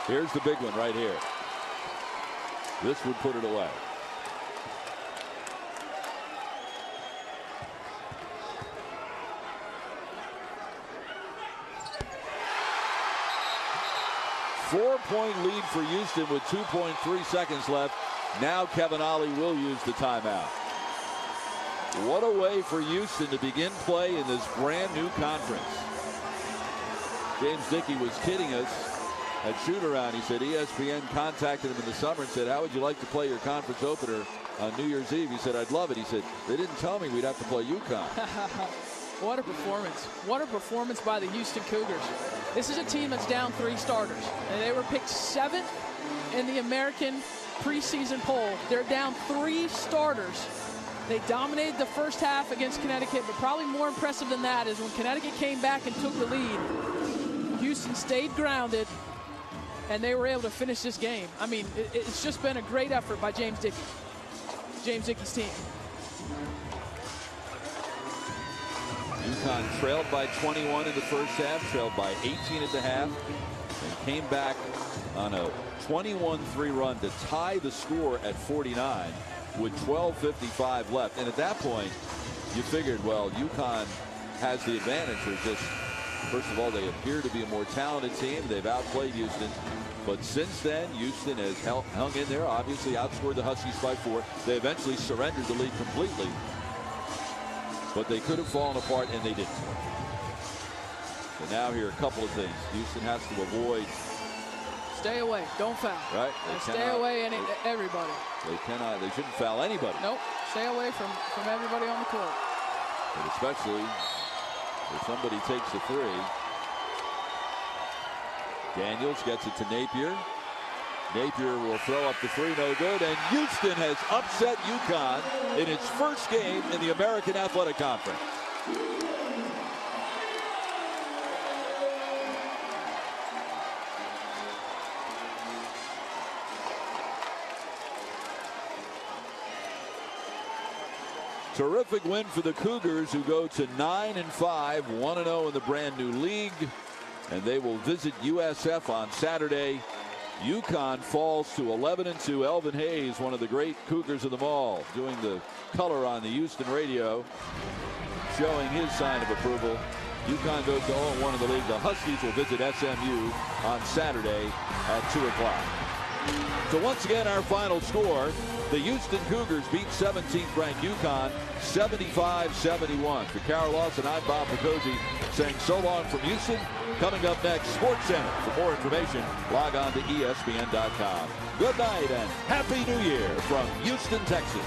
Here's the big one right here. This would put it away. Four-point lead for Houston with 2.3 seconds left. Now Kevin Ollie will use the timeout. What a way for Houston to begin play in this brand new conference. James Dickey was kidding us at shoot-around. He said ESPN contacted him in the summer and said, how would you like to play your conference opener on New Year's Eve? He said, I'd love it. He said, they didn't tell me we'd have to play UConn. What a performance. What a performance by the Houston Cougars. This is a team that's down 3 starters. And they were picked 7th in the American preseason poll. They're down 3 starters. They dominated the first half against Connecticut, but probably more impressive than that is when Connecticut came back and took the lead, Houston stayed grounded, and they were able to finish this game. I mean, it's just been a great effort by James Dickey. James Dickey's team. UConn trailed by 21 in the first half, trailed by 18 at the half, and came back on a 21-3 run to tie the score at 49 with 12:55 left. And at that point, you figured, well, UConn has the advantage. They're just, first of all, they appear to be a more talented team. They've outplayed Houston. But since then, Houston has hung in there, obviously outscored the Huskies by 4. They eventually surrendered the lead completely. But they could have fallen apart, and they didn't. So now here are a couple of things. Houston has to avoid. Stay away. Don't foul. Right. Stay away everybody. They cannot. They shouldn't foul anybody. Nope. Stay away from everybody on the court. But especially if somebody takes the 3. Daniels gets it to Napier. Napier will throw up the 3, no good, and Houston has upset UConn in its first game in the American Athletic Conference. Terrific win for the Cougars, who go to 9-5, 1-0 in the brand new league, and they will visit USF on Saturday. UConn falls to 11-2. Elvin Hayes, one of the great Cougars of them all, doing the color on the Houston radio, showing his sign of approval. UConn goes to 0-1 in the league. The Huskies will visit SMU on Saturday at 2 o'clock. So once again, our final score, the Houston Cougars beat 17th ranked UConn 75-71. For Carol Lawson, I'm Bob Picozzi saying so long from Houston. Coming up next, Sports Center. For more information, log on to ESPN.com. Good night and Happy New Year from Houston, Texas.